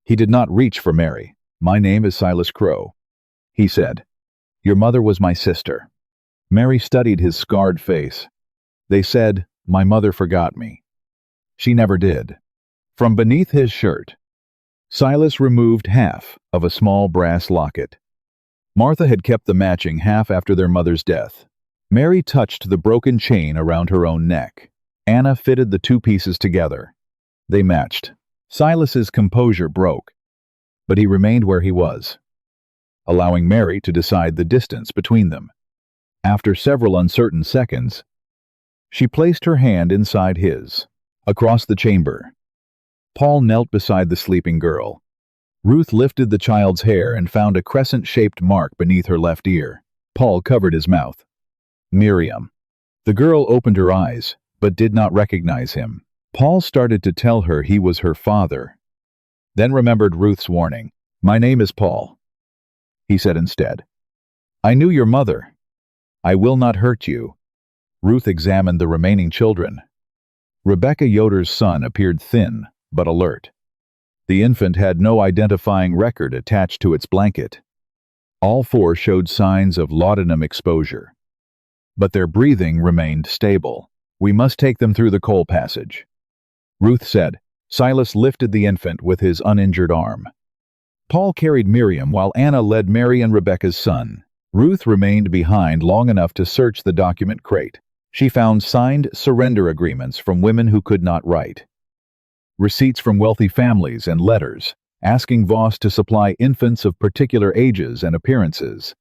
He did not reach for Mary. My name is Silas Crowe, he said. Your mother was my sister. Mary studied his scarred face. They said, my mother forgot me. She never did. From beneath his shirt, Silas removed half of a small brass locket. Martha had kept the matching half after their mother's death. Mary touched the broken chain around her own neck. Anna fitted the 2 pieces together. They matched. Silas's composure broke, but he remained where he was, allowing Mary to decide the distance between them. After several uncertain seconds, She placed her hand inside his. Across the chamber, Paul knelt beside the sleeping girl. Ruth lifted the child's hair and found a crescent-shaped mark beneath her left ear. Paul covered his mouth. Miriam. The girl opened her eyes, but did not recognize him. Paul started to tell her he was her father, then remembered Ruth's warning. "My name is Paul," he said instead. "I knew your mother. I will not hurt you." Ruth examined the remaining children. Rebecca Yoder's son appeared thin, but alert. The infant had no identifying record attached to its blanket. All four showed signs of laudanum exposure, but their breathing remained stable. "We must take them through the coal passage," Ruth said. Silas lifted the infant with his uninjured arm. Paul carried Miriam while Anna led Mary and Rebecca's son. Ruth remained behind long enough to search the document crate. She found signed surrender agreements from women who could not write, receipts from wealthy families, and letters asking Voss to supply infants of particular ages and appearances.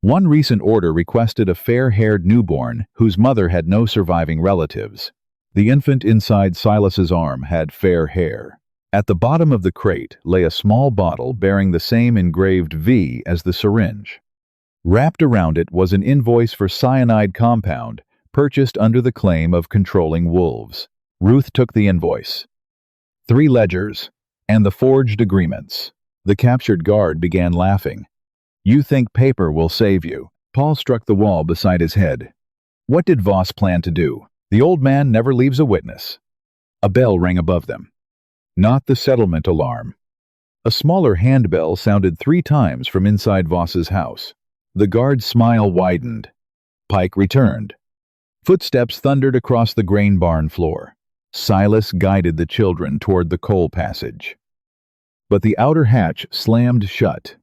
One recent order requested a fair-haired newborn whose mother had no surviving relatives. The infant inside Silas's arm had fair hair. At the bottom of the crate lay a small bottle bearing the same engraved V as the syringe. Wrapped around it was an invoice for cyanide compound purchased under the claim of controlling wolves. Ruth took the invoice, 3 ledgers, and the forged agreements. The captured guard began laughing. "You think paper will save you?" Paul struck the wall beside his head. What did Voss plan to do? The old man never leaves a witness. A bell rang above them. Not the settlement alarm. A smaller handbell sounded 3 times from inside Voss's house. The guard's smile widened. Pike returned. Footsteps thundered across the grain barn floor. Silas guided the children toward the coal passage. But the outer hatch slammed shut.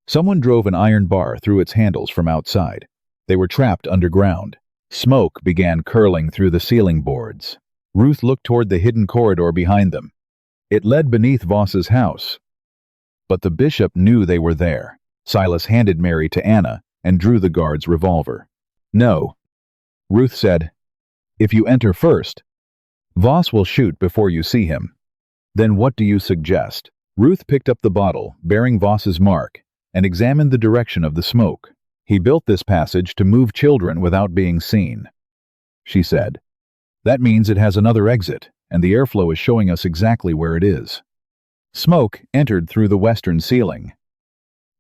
Someone drove an iron bar through its handles from outside. They were trapped underground. Smoke began curling through the ceiling boards. Ruth looked toward the hidden corridor behind them. It led beneath Voss's house. But the bishop knew they were there. Silas handed Mary to Anna and drew the guard's revolver. "No," Ruth said. "If you enter first, Voss will shoot before you see him." "Then what do you suggest?" Ruth picked up the bottle, bearing Voss's mark, and examined the direction of the smoke. "He built this passage to move children without being seen," she said. "That means it has another exit, and the airflow is showing us exactly where it is." Smoke entered through the western ceiling,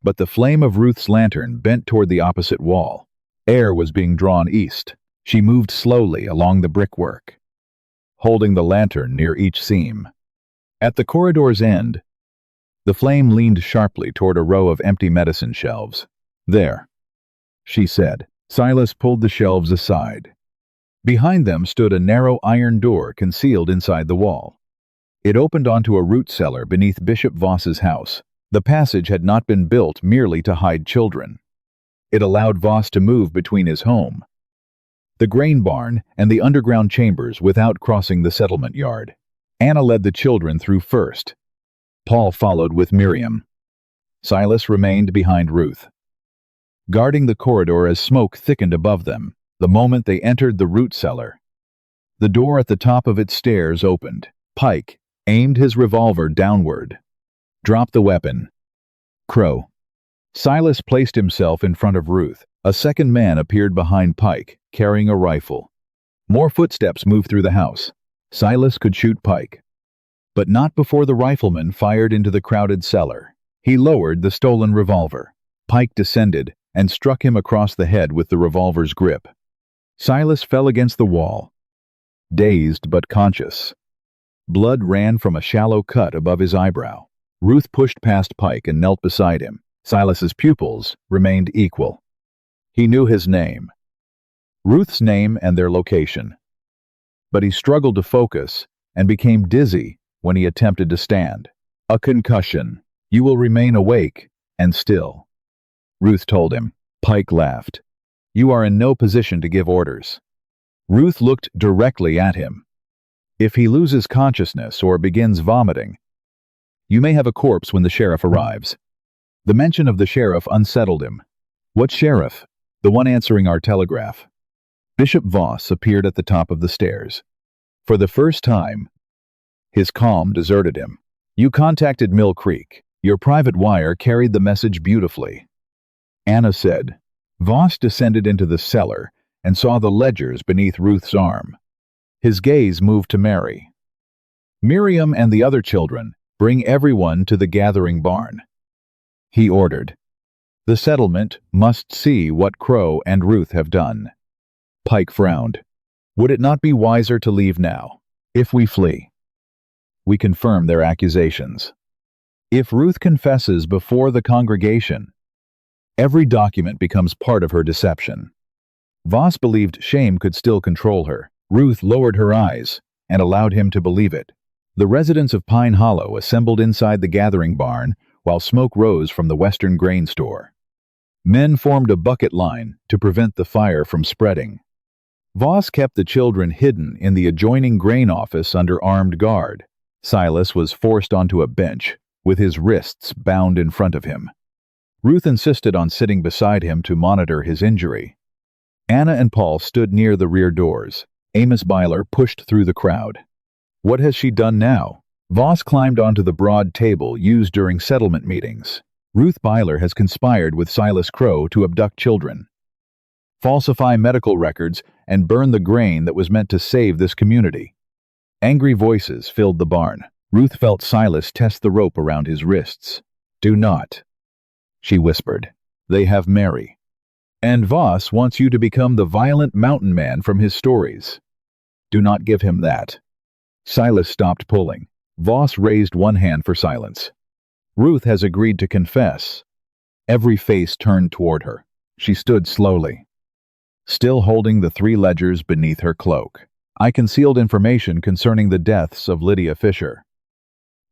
but the flame of Ruth's lantern bent toward the opposite wall. Air was being drawn east. She moved slowly along the brickwork, holding the lantern near each seam. At the corridor's end, the flame leaned sharply toward a row of empty medicine shelves. "There," she said. Silas pulled the shelves aside. Behind them stood a narrow iron door concealed inside the wall. It opened onto a root cellar beneath Bishop Voss's house. The passage had not been built merely to hide children. It allowed Voss to move between his home, the grain barn, and the underground chambers without crossing the settlement yard. Anna led the children through first. Paul followed with Miriam. Silas remained behind Ruth, guarding the corridor as smoke thickened above them. The moment they entered the root cellar, the door at the top of its stairs opened. Pike aimed his revolver downward. "Drop the weapon, Crowe." Silas placed himself in front of Ruth. A second man appeared behind Pike, carrying a rifle. More footsteps moved through the house. Silas could shoot Pike, but not before the rifleman fired into the crowded cellar. He lowered the stolen revolver. Pike descended and struck him across the head with the revolver's grip. Silas fell against the wall, dazed but conscious. Blood ran from a shallow cut above his eyebrow. Ruth pushed past Pike and knelt beside him. Silas's pupils remained equal. He knew his name, Ruth's name, and their location. But he struggled to focus and became dizzy when he attempted to stand. "A concussion. You will remain awake and still," Ruth told him. Pike laughed. "You are in no position to give orders." Ruth looked directly at him. "If he loses consciousness or begins vomiting, you may have a corpse when the sheriff arrives." The mention of the sheriff unsettled him. "What sheriff?" "The one answering our telegraph." Bishop Voss appeared at the top of the stairs. For the first time, his calm deserted him. "You contacted Mill Creek. Your private wire carried the message beautifully," Anna said. Voss descended into the cellar and saw the ledgers beneath Ruth's arm. His gaze moved to Mary. "Miriam and the other children, bring everyone to the gathering barn," he ordered. "The settlement must see what Crowe and Ruth have done." Pike frowned. "Would it not be wiser to leave now? If we flee, we confirm their accusations. If Ruth confesses before the congregation, every document becomes part of her deception." Voss believed shame could still control her. Ruth lowered her eyes and allowed him to believe it. The residents of Pine Hollow assembled inside the gathering barn while smoke rose from the western grain store. Men formed a bucket line to prevent the fire from spreading. Voss kept the children hidden in the adjoining grain office under armed guard. Silas was forced onto a bench, with his wrists bound in front of him. Ruth insisted on sitting beside him to monitor his injury. Anna and Paul stood near the rear doors. Amish Beiler pushed through the crowd. "What has she done now?" Voss climbed onto the broad table used during settlement meetings. "Ruth Beiler has conspired with Silas Crowe to abduct children, falsify medical records, and burn the grain that was meant to save this community." Angry voices filled the barn. Ruth felt Silas test the rope around his wrists. "Do not," she whispered. "They have Mary. And Voss wants you to become the violent mountain man from his stories. Do not give him that." Silas stopped pulling. Voss raised one hand for silence. "Ruth has agreed to confess." Every face turned toward her. She stood slowly, still holding the 3 ledgers beneath her cloak. "I concealed information concerning the deaths of Lydia Fisher,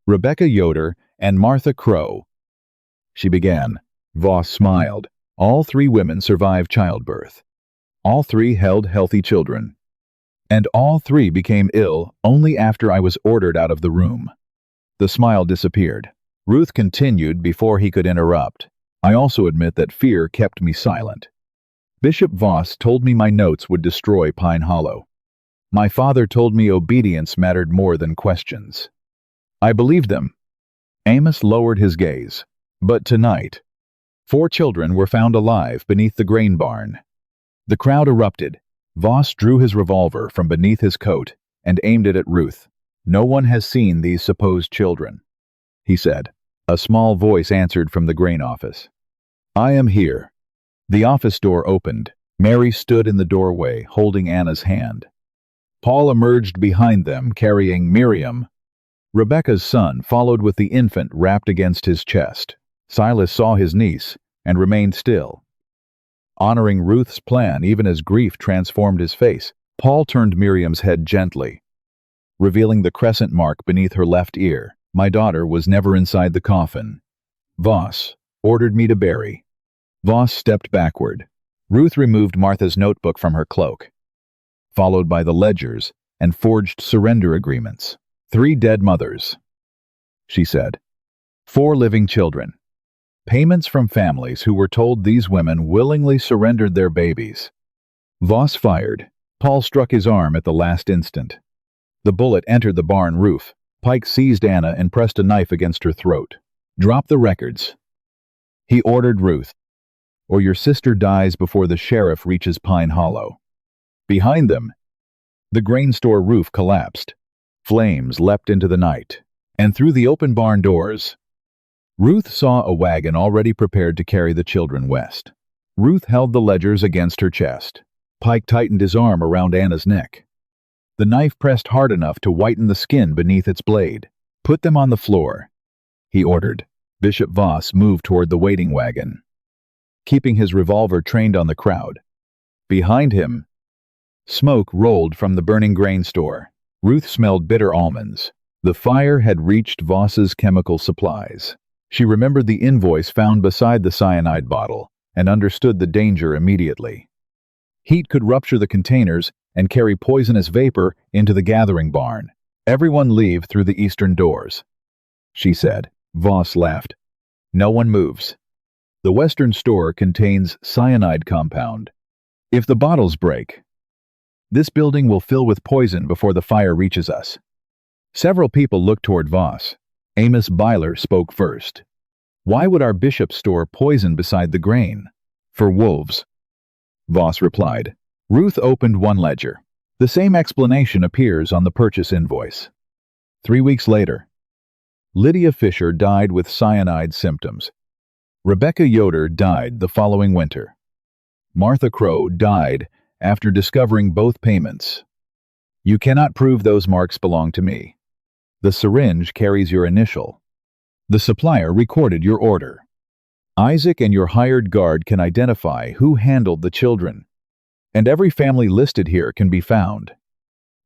Rebecca Yoder, and Martha Crowe," she began. Voss smiled. "All 3 women survived childbirth. All 3 held healthy children. And all 3 became ill only after I was ordered out of the room." The smile disappeared. Ruth continued before he could interrupt. "I also admit that fear kept me silent. Bishop Voss told me my notes would destroy Pine Hollow. My father told me obedience mattered more than questions. I believed them." Amos lowered his gaze. "But tonight, 4 children were found alive beneath the grain barn." The crowd erupted. Voss drew his revolver from beneath his coat and aimed it at Ruth. "No one has seen these supposed children," he said. A small voice answered from the grain office. "I am here." The office door opened. Mary stood in the doorway, holding Anna's hand. Paul emerged behind them, carrying Miriam. Rebecca's son followed with the infant wrapped against his chest. Silas saw his niece and remained still, honoring Ruth's plan even as grief transformed his face. Paul turned Miriam's head gently, revealing the crescent mark beneath her left ear. "My daughter was never inside the coffin. Voss ordered me to bury." Voss stepped backward. Ruth removed Martha's notebook from her cloak, followed by the ledgers and forged surrender agreements. 3 dead mothers, she said. 4 living children. Payments from families who were told these women willingly surrendered their babies. Voss fired. Paul struck his arm at the last instant. The bullet entered the barn roof. Pike seized Anna and pressed a knife against her throat. "Drop the records," he ordered Ruth, "or your sister dies before the sheriff reaches Pine Hollow." Behind them, the grain store roof collapsed. Flames leapt into the night, and through the open barn doors, Ruth saw a wagon already prepared to carry the children west. Ruth held the ledgers against her chest. Pike tightened his arm around Anna's neck. The knife pressed hard enough to whiten the skin beneath its blade. "Put them on the floor," he ordered. Bishop Voss moved toward the waiting wagon, keeping his revolver trained on the crowd. Behind him, smoke rolled from the burning grain store. Ruth smelled bitter almonds. The fire had reached Voss's chemical supplies. She remembered the invoice found beside the cyanide bottle and understood the danger immediately. Heat could rupture the containers and carry poisonous vapor into the gathering barn. "Everyone leave through the eastern doors," she said. Voss laughed. "No one moves. The western store contains cyanide compound. If the bottles break, This building will fill with poison before the fire reaches us. Several people looked toward Voss. Amos Beiler spoke first. Why would our bishop store poison beside the grain? For wolves. Voss replied. Ruth opened one ledger. The same explanation appears on the purchase invoice. 3 weeks later, Lydia Fisher died with cyanide symptoms. Rebecca Yoder died the following winter. Martha Crowe died after discovering both payments. You cannot prove those marks belong to me. The syringe carries your initial. The supplier recorded your order. Isaac and your hired guard can identify who handled the children, and every family listed here can be found.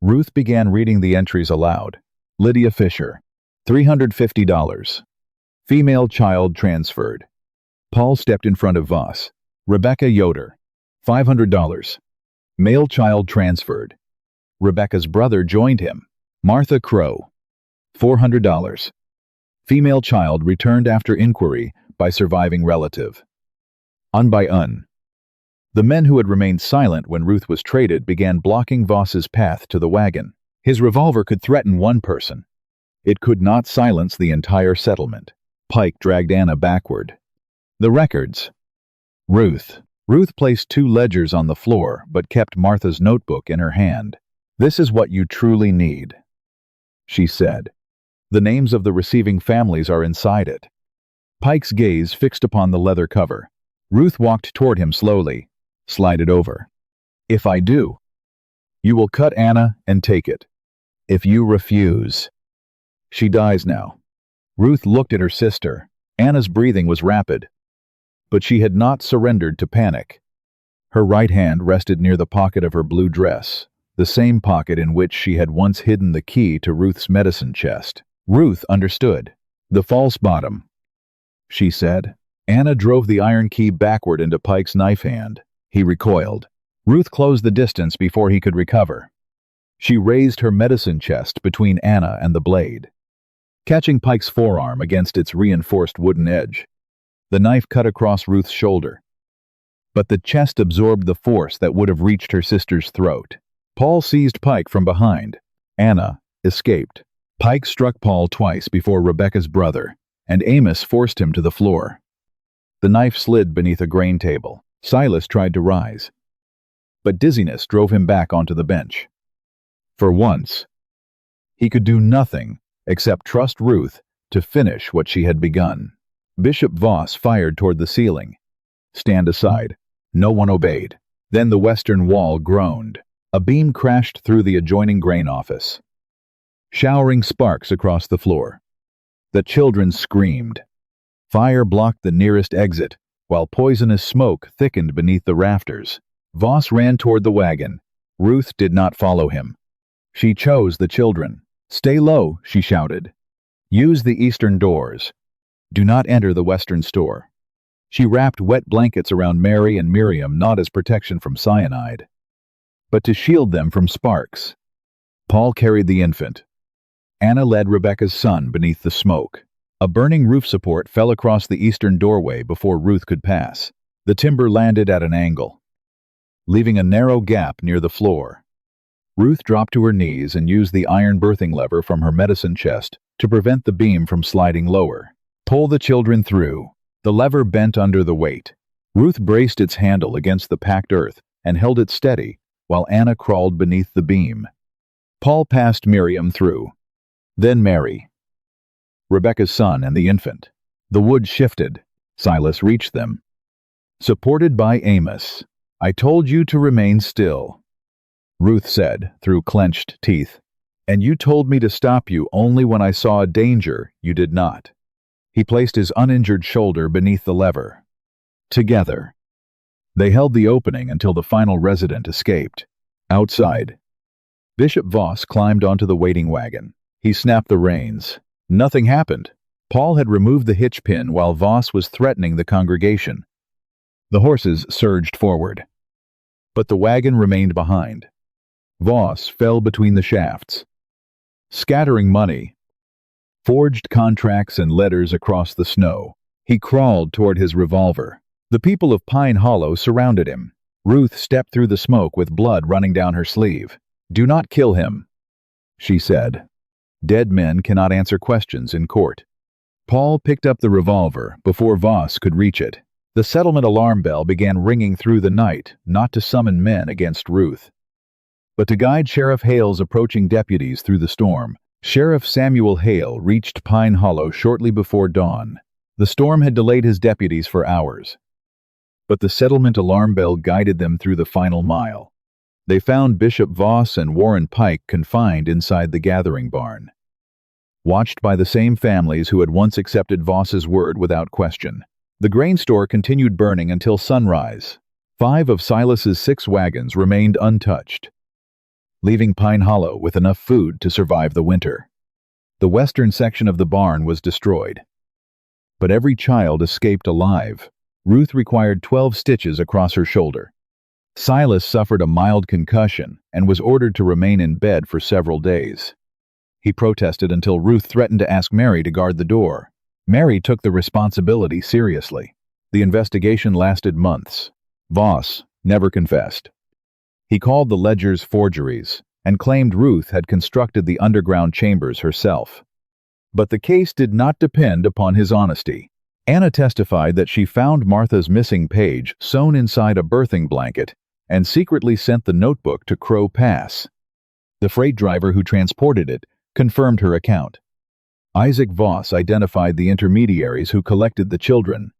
Ruth began reading the entries aloud. Lydia Fisher, $350. Female child transferred. Paul stepped in front of Voss. Rebecca Yoder, $500. Male child transferred. Rebecca's brother joined him. Martha Crowe, $400. Female child returned after inquiry by surviving relative. Un. The men who had remained silent when Ruth was traded began blocking Voss's path to the wagon. His revolver could threaten one person. It could not silence the entire settlement. Pike dragged Anna backward. The records. Ruth placed 2 ledgers on the floor but kept Martha's notebook in her hand. This is what you truly need, she said. The names of the receiving families are inside it. Pike's gaze fixed upon the leather cover. Ruth walked toward him slowly. Slide it over. If I do, you will cut Anna and take it. If you refuse, she dies now. Ruth looked at her sister. Anna's breathing was rapid, but she had not surrendered to panic. Her right hand rested near the pocket of her blue dress, the same pocket in which she had once hidden the key to Ruth's medicine chest. Ruth understood. The false bottom, she said. Anna drove the iron key backward into Pike's knife hand. He recoiled. Ruth closed the distance before he could recover. She raised her medicine chest between Anna and the blade, catching Pike's forearm against its reinforced wooden edge. The knife cut across Ruth's shoulder, but the chest absorbed the force that would have reached her sister's throat. Paul seized Pike from behind. Anna escaped. Pike struck Paul twice before Rebecca's brother, and Amos forced him to the floor. The knife slid beneath a grain table. Silas tried to rise, but dizziness drove him back onto the bench. For once, he could do nothing except trust Ruth to finish what she had begun. Bishop Voss fired toward the ceiling. Stand aside. No one obeyed. Then the western wall groaned. A beam crashed through the adjoining grain office, showering sparks across the floor. The children screamed. Fire blocked the nearest exit, while poisonous smoke thickened beneath the rafters. Voss ran toward the wagon. Ruth did not follow him. She chose the children. Stay low, she shouted. Use the eastern doors. Do not enter the western store. She wrapped wet blankets around Mary and Miriam not as protection from cyanide, but to shield them from sparks. Paul carried the infant. Anna led Rebecca's son beneath the smoke. A burning roof support fell across the eastern doorway before Ruth could pass. The timber landed at an angle, leaving a narrow gap near the floor. Ruth dropped to her knees and used the iron birthing lever from her medicine chest to prevent the beam from sliding lower. Pull the children through. The lever bent under the weight. Ruth braced its handle against the packed earth and held it steady while Anna crawled beneath the beam. Paul passed Miriam through. Then Mary, Rebecca's son, and the infant. The wood shifted. Silas reached them. Supported by Amos. I told you to remain still, Ruth said through clenched teeth. And you told me to stop you only when I saw a danger you did not. He placed his uninjured shoulder beneath the lever. Together, they held the opening until the final resident escaped. Outside, Bishop Voss climbed onto the waiting wagon. He snapped the reins. Nothing happened. Paul had removed the hitch pin while Voss was threatening the congregation. The horses surged forward, but the wagon remained behind. Voss fell between the shafts, scattering money, forged contracts and letters across the snow. He crawled toward his revolver. The people of Pine Hollow surrounded him. Ruth stepped through the smoke with blood running down her sleeve. "Do not kill him," she said. Dead men cannot answer questions in court. Paul picked up the revolver before Voss could reach it. The settlement alarm bell began ringing through the night, not to summon men against Ruth, but to guide Sheriff Hale's approaching deputies through the storm. Sheriff Samuel Hale reached Pine Hollow shortly before dawn. The storm had delayed his deputies for hours, but the settlement alarm bell guided them through the final mile. They found Bishop Voss and Warren Pike confined inside the gathering barn, watched by the same families who had once accepted Voss's word without question. The grain store continued burning until sunrise. 5 of Silas's 6 wagons remained untouched, leaving Pine Hollow with enough food to survive the winter. The western section of the barn was destroyed, but every child escaped alive. Ruth required 12 stitches across her shoulder. Silas suffered a mild concussion and was ordered to remain in bed for several days. He protested until Ruth threatened to ask Mary to guard the door. Mary took the responsibility seriously. The investigation lasted months. Voss never confessed. He called the ledgers forgeries and claimed Ruth had constructed the underground chambers herself. But the case did not depend upon his honesty. Anna testified that she found Martha's missing page sewn inside a birthing blanket and secretly sent the notebook to Crowe Pass. The freight driver who transported it confirmed her account. Isaac Voss identified the intermediaries who collected the children.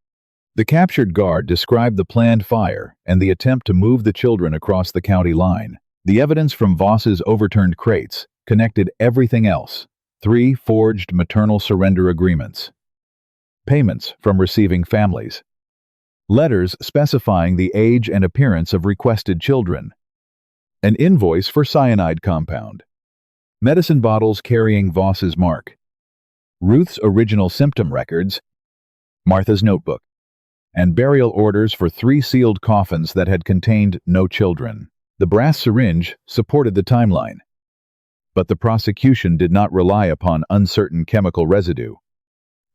The captured guard described the planned fire and the attempt to move the children across the county line. The evidence from Voss's overturned crates connected everything else. 3 forged maternal surrender agreements. Payments from receiving families. Letters specifying the age and appearance of requested children. An invoice for cyanide compound. Medicine bottles carrying Voss's mark. Ruth's original symptom records. Martha's notebook. And burial orders for 3 sealed coffins that had contained no children. The brass syringe supported the timeline, but the prosecution did not rely upon uncertain chemical residue.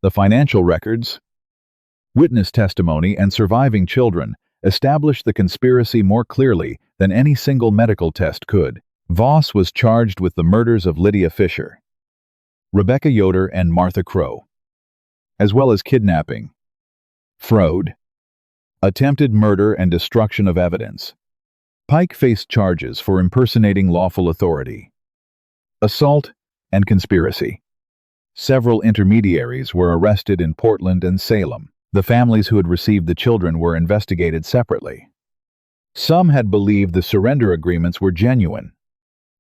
The financial records, witness testimony, and surviving children established the conspiracy more clearly than any single medical test could. Voss was charged with the murders of Lydia Fisher, Rebecca Yoder, and Martha Crowe, as well as kidnapping, fraud, attempted murder, and destruction of evidence. Pike faced charges for impersonating lawful authority, assault, and conspiracy. Several intermediaries were arrested in Portland and Salem. The families who had received the children were investigated separately. Some had believed the surrender agreements were genuine.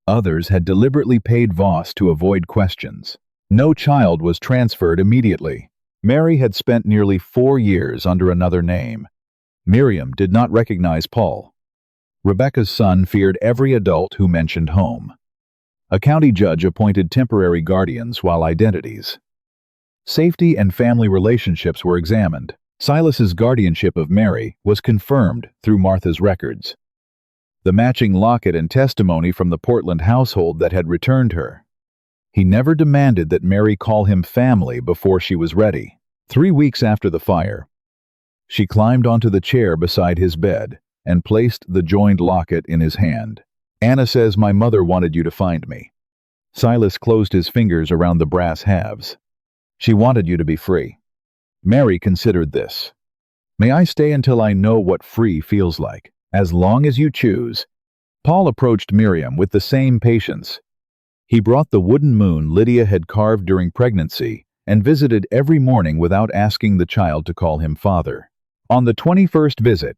Others had deliberately paid Voss to avoid questions. No child was transferred immediately. Mary had spent nearly 4 years under another name. Miriam did not recognize Paul. Rebecca's son feared every adult who mentioned home. A county judge appointed temporary guardians while identities, safety, and family relationships were examined. Silas's guardianship of Mary was confirmed through Martha's records, the matching locket and testimony from the Portland household that had returned her. He never demanded that Mary call him family before she was ready. 3 weeks after the fire, she climbed onto the chair beside his bed and placed the joined locket in his hand. "Anna says my mother wanted you to find me." Silas closed his fingers around the brass halves. "She wanted you to be free." Mary considered this. "May I stay until I know what free feels like?" "As long as you choose." Paul approached Miriam with the same patience. He brought the wooden moon Lydia had carved during pregnancy and visited every morning without asking the child to call him father. On the 21st visit,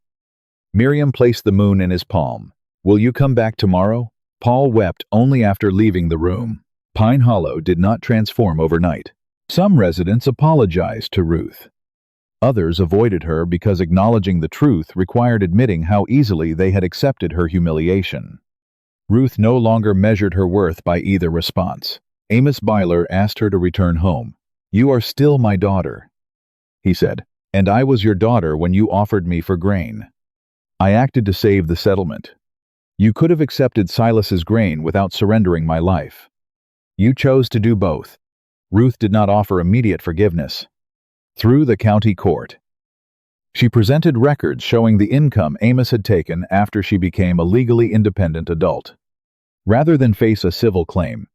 Miriam placed the moon in his palm. "Will you come back tomorrow?" Paul wept only after leaving the room. Pine Hollow did not transform overnight. Some residents apologized to Ruth. Others avoided her because acknowledging the truth required admitting how easily they had accepted her humiliation. Ruth no longer measured her worth by either response. Amos Beiler asked her to return home. "You are still my daughter," he said, "and I was your daughter when you offered me for grain. I acted to save the settlement. You could have accepted Silas's grain without surrendering my life. You chose to do both." Ruth did not offer immediate forgiveness. Through the county court, She presented records showing the income Amos had taken after she became a legally independent adult. Rather than face a civil claim,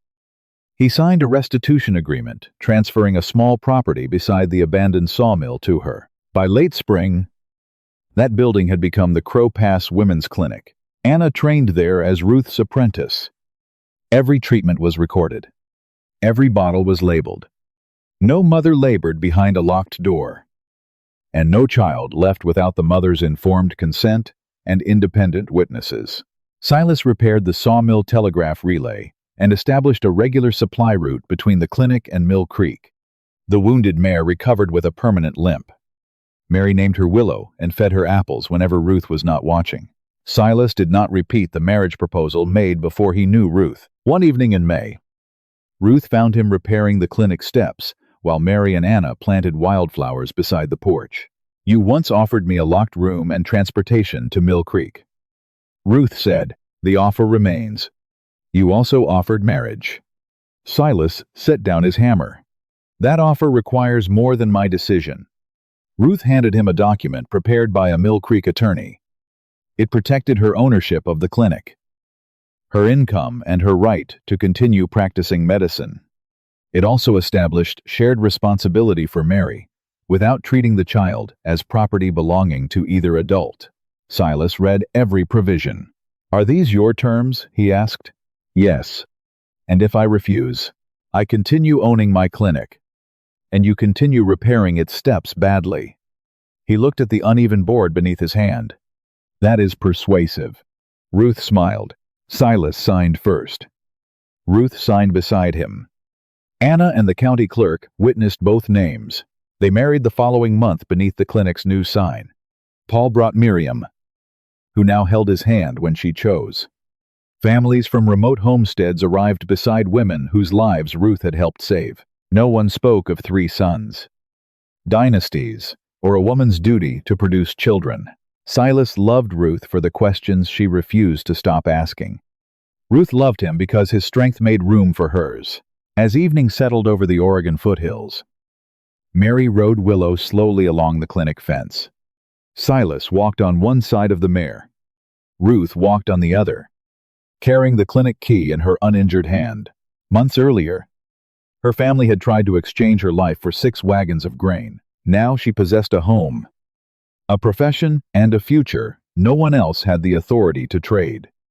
he signed a restitution agreement, transferring a small property beside the abandoned sawmill to her. By late spring, that building had become the Crow Pass Women's Clinic. Anna trained there as Ruth's apprentice. Every treatment was recorded. Every bottle was labeled. No mother labored behind a locked door, and no child left without the mother's informed consent and independent witnesses. Silas repaired the sawmill telegraph relay and established a regular supply route between the clinic and Mill Creek. The wounded mare recovered with a permanent limp. Mary named her Willow and fed her apples whenever Ruth was not watching. Silas did not repeat the marriage proposal made before he knew Ruth. One evening in May, Ruth found him repairing the clinic steps while Mary and Anna planted wildflowers beside the porch. "You once offered me a locked room and transportation to Mill Creek." Ruth said, "The offer remains. You also offered marriage." Silas set down his hammer. "That offer requires more than my decision." Ruth handed him a document prepared by a Mill Creek attorney. It protected her ownership of the clinic, her income, and her right to continue practicing medicine. It also established shared responsibility for Mary, without treating the child as property belonging to either adult. Silas read every provision. "Are these your terms?" he asked. "Yes. And if I refuse, I continue owning my clinic, and you continue repairing its steps badly." He looked at the uneven board beneath his hand. "That is persuasive." Ruth smiled. Silas signed first. Ruth signed beside him. Anna and the county clerk witnessed both names. They married the following month beneath the clinic's new sign. Paul brought Miriam, who now held his hand when she chose. Families from remote homesteads arrived beside women whose lives Ruth had helped save. No one spoke of 3 sons, dynasties, or a woman's duty to produce children. Silas loved Ruth for the questions she refused to stop asking. Ruth loved him because his strength made room for hers. As evening settled over the Oregon foothills, Mary rode Willow slowly along the clinic fence. Silas walked on one side of the mare. Ruth walked on the other, carrying the clinic key in her uninjured hand. Months earlier, her family had tried to exchange her life for 6 wagons of grain. Now she possessed a home, a profession, and a future no one else had the authority to trade.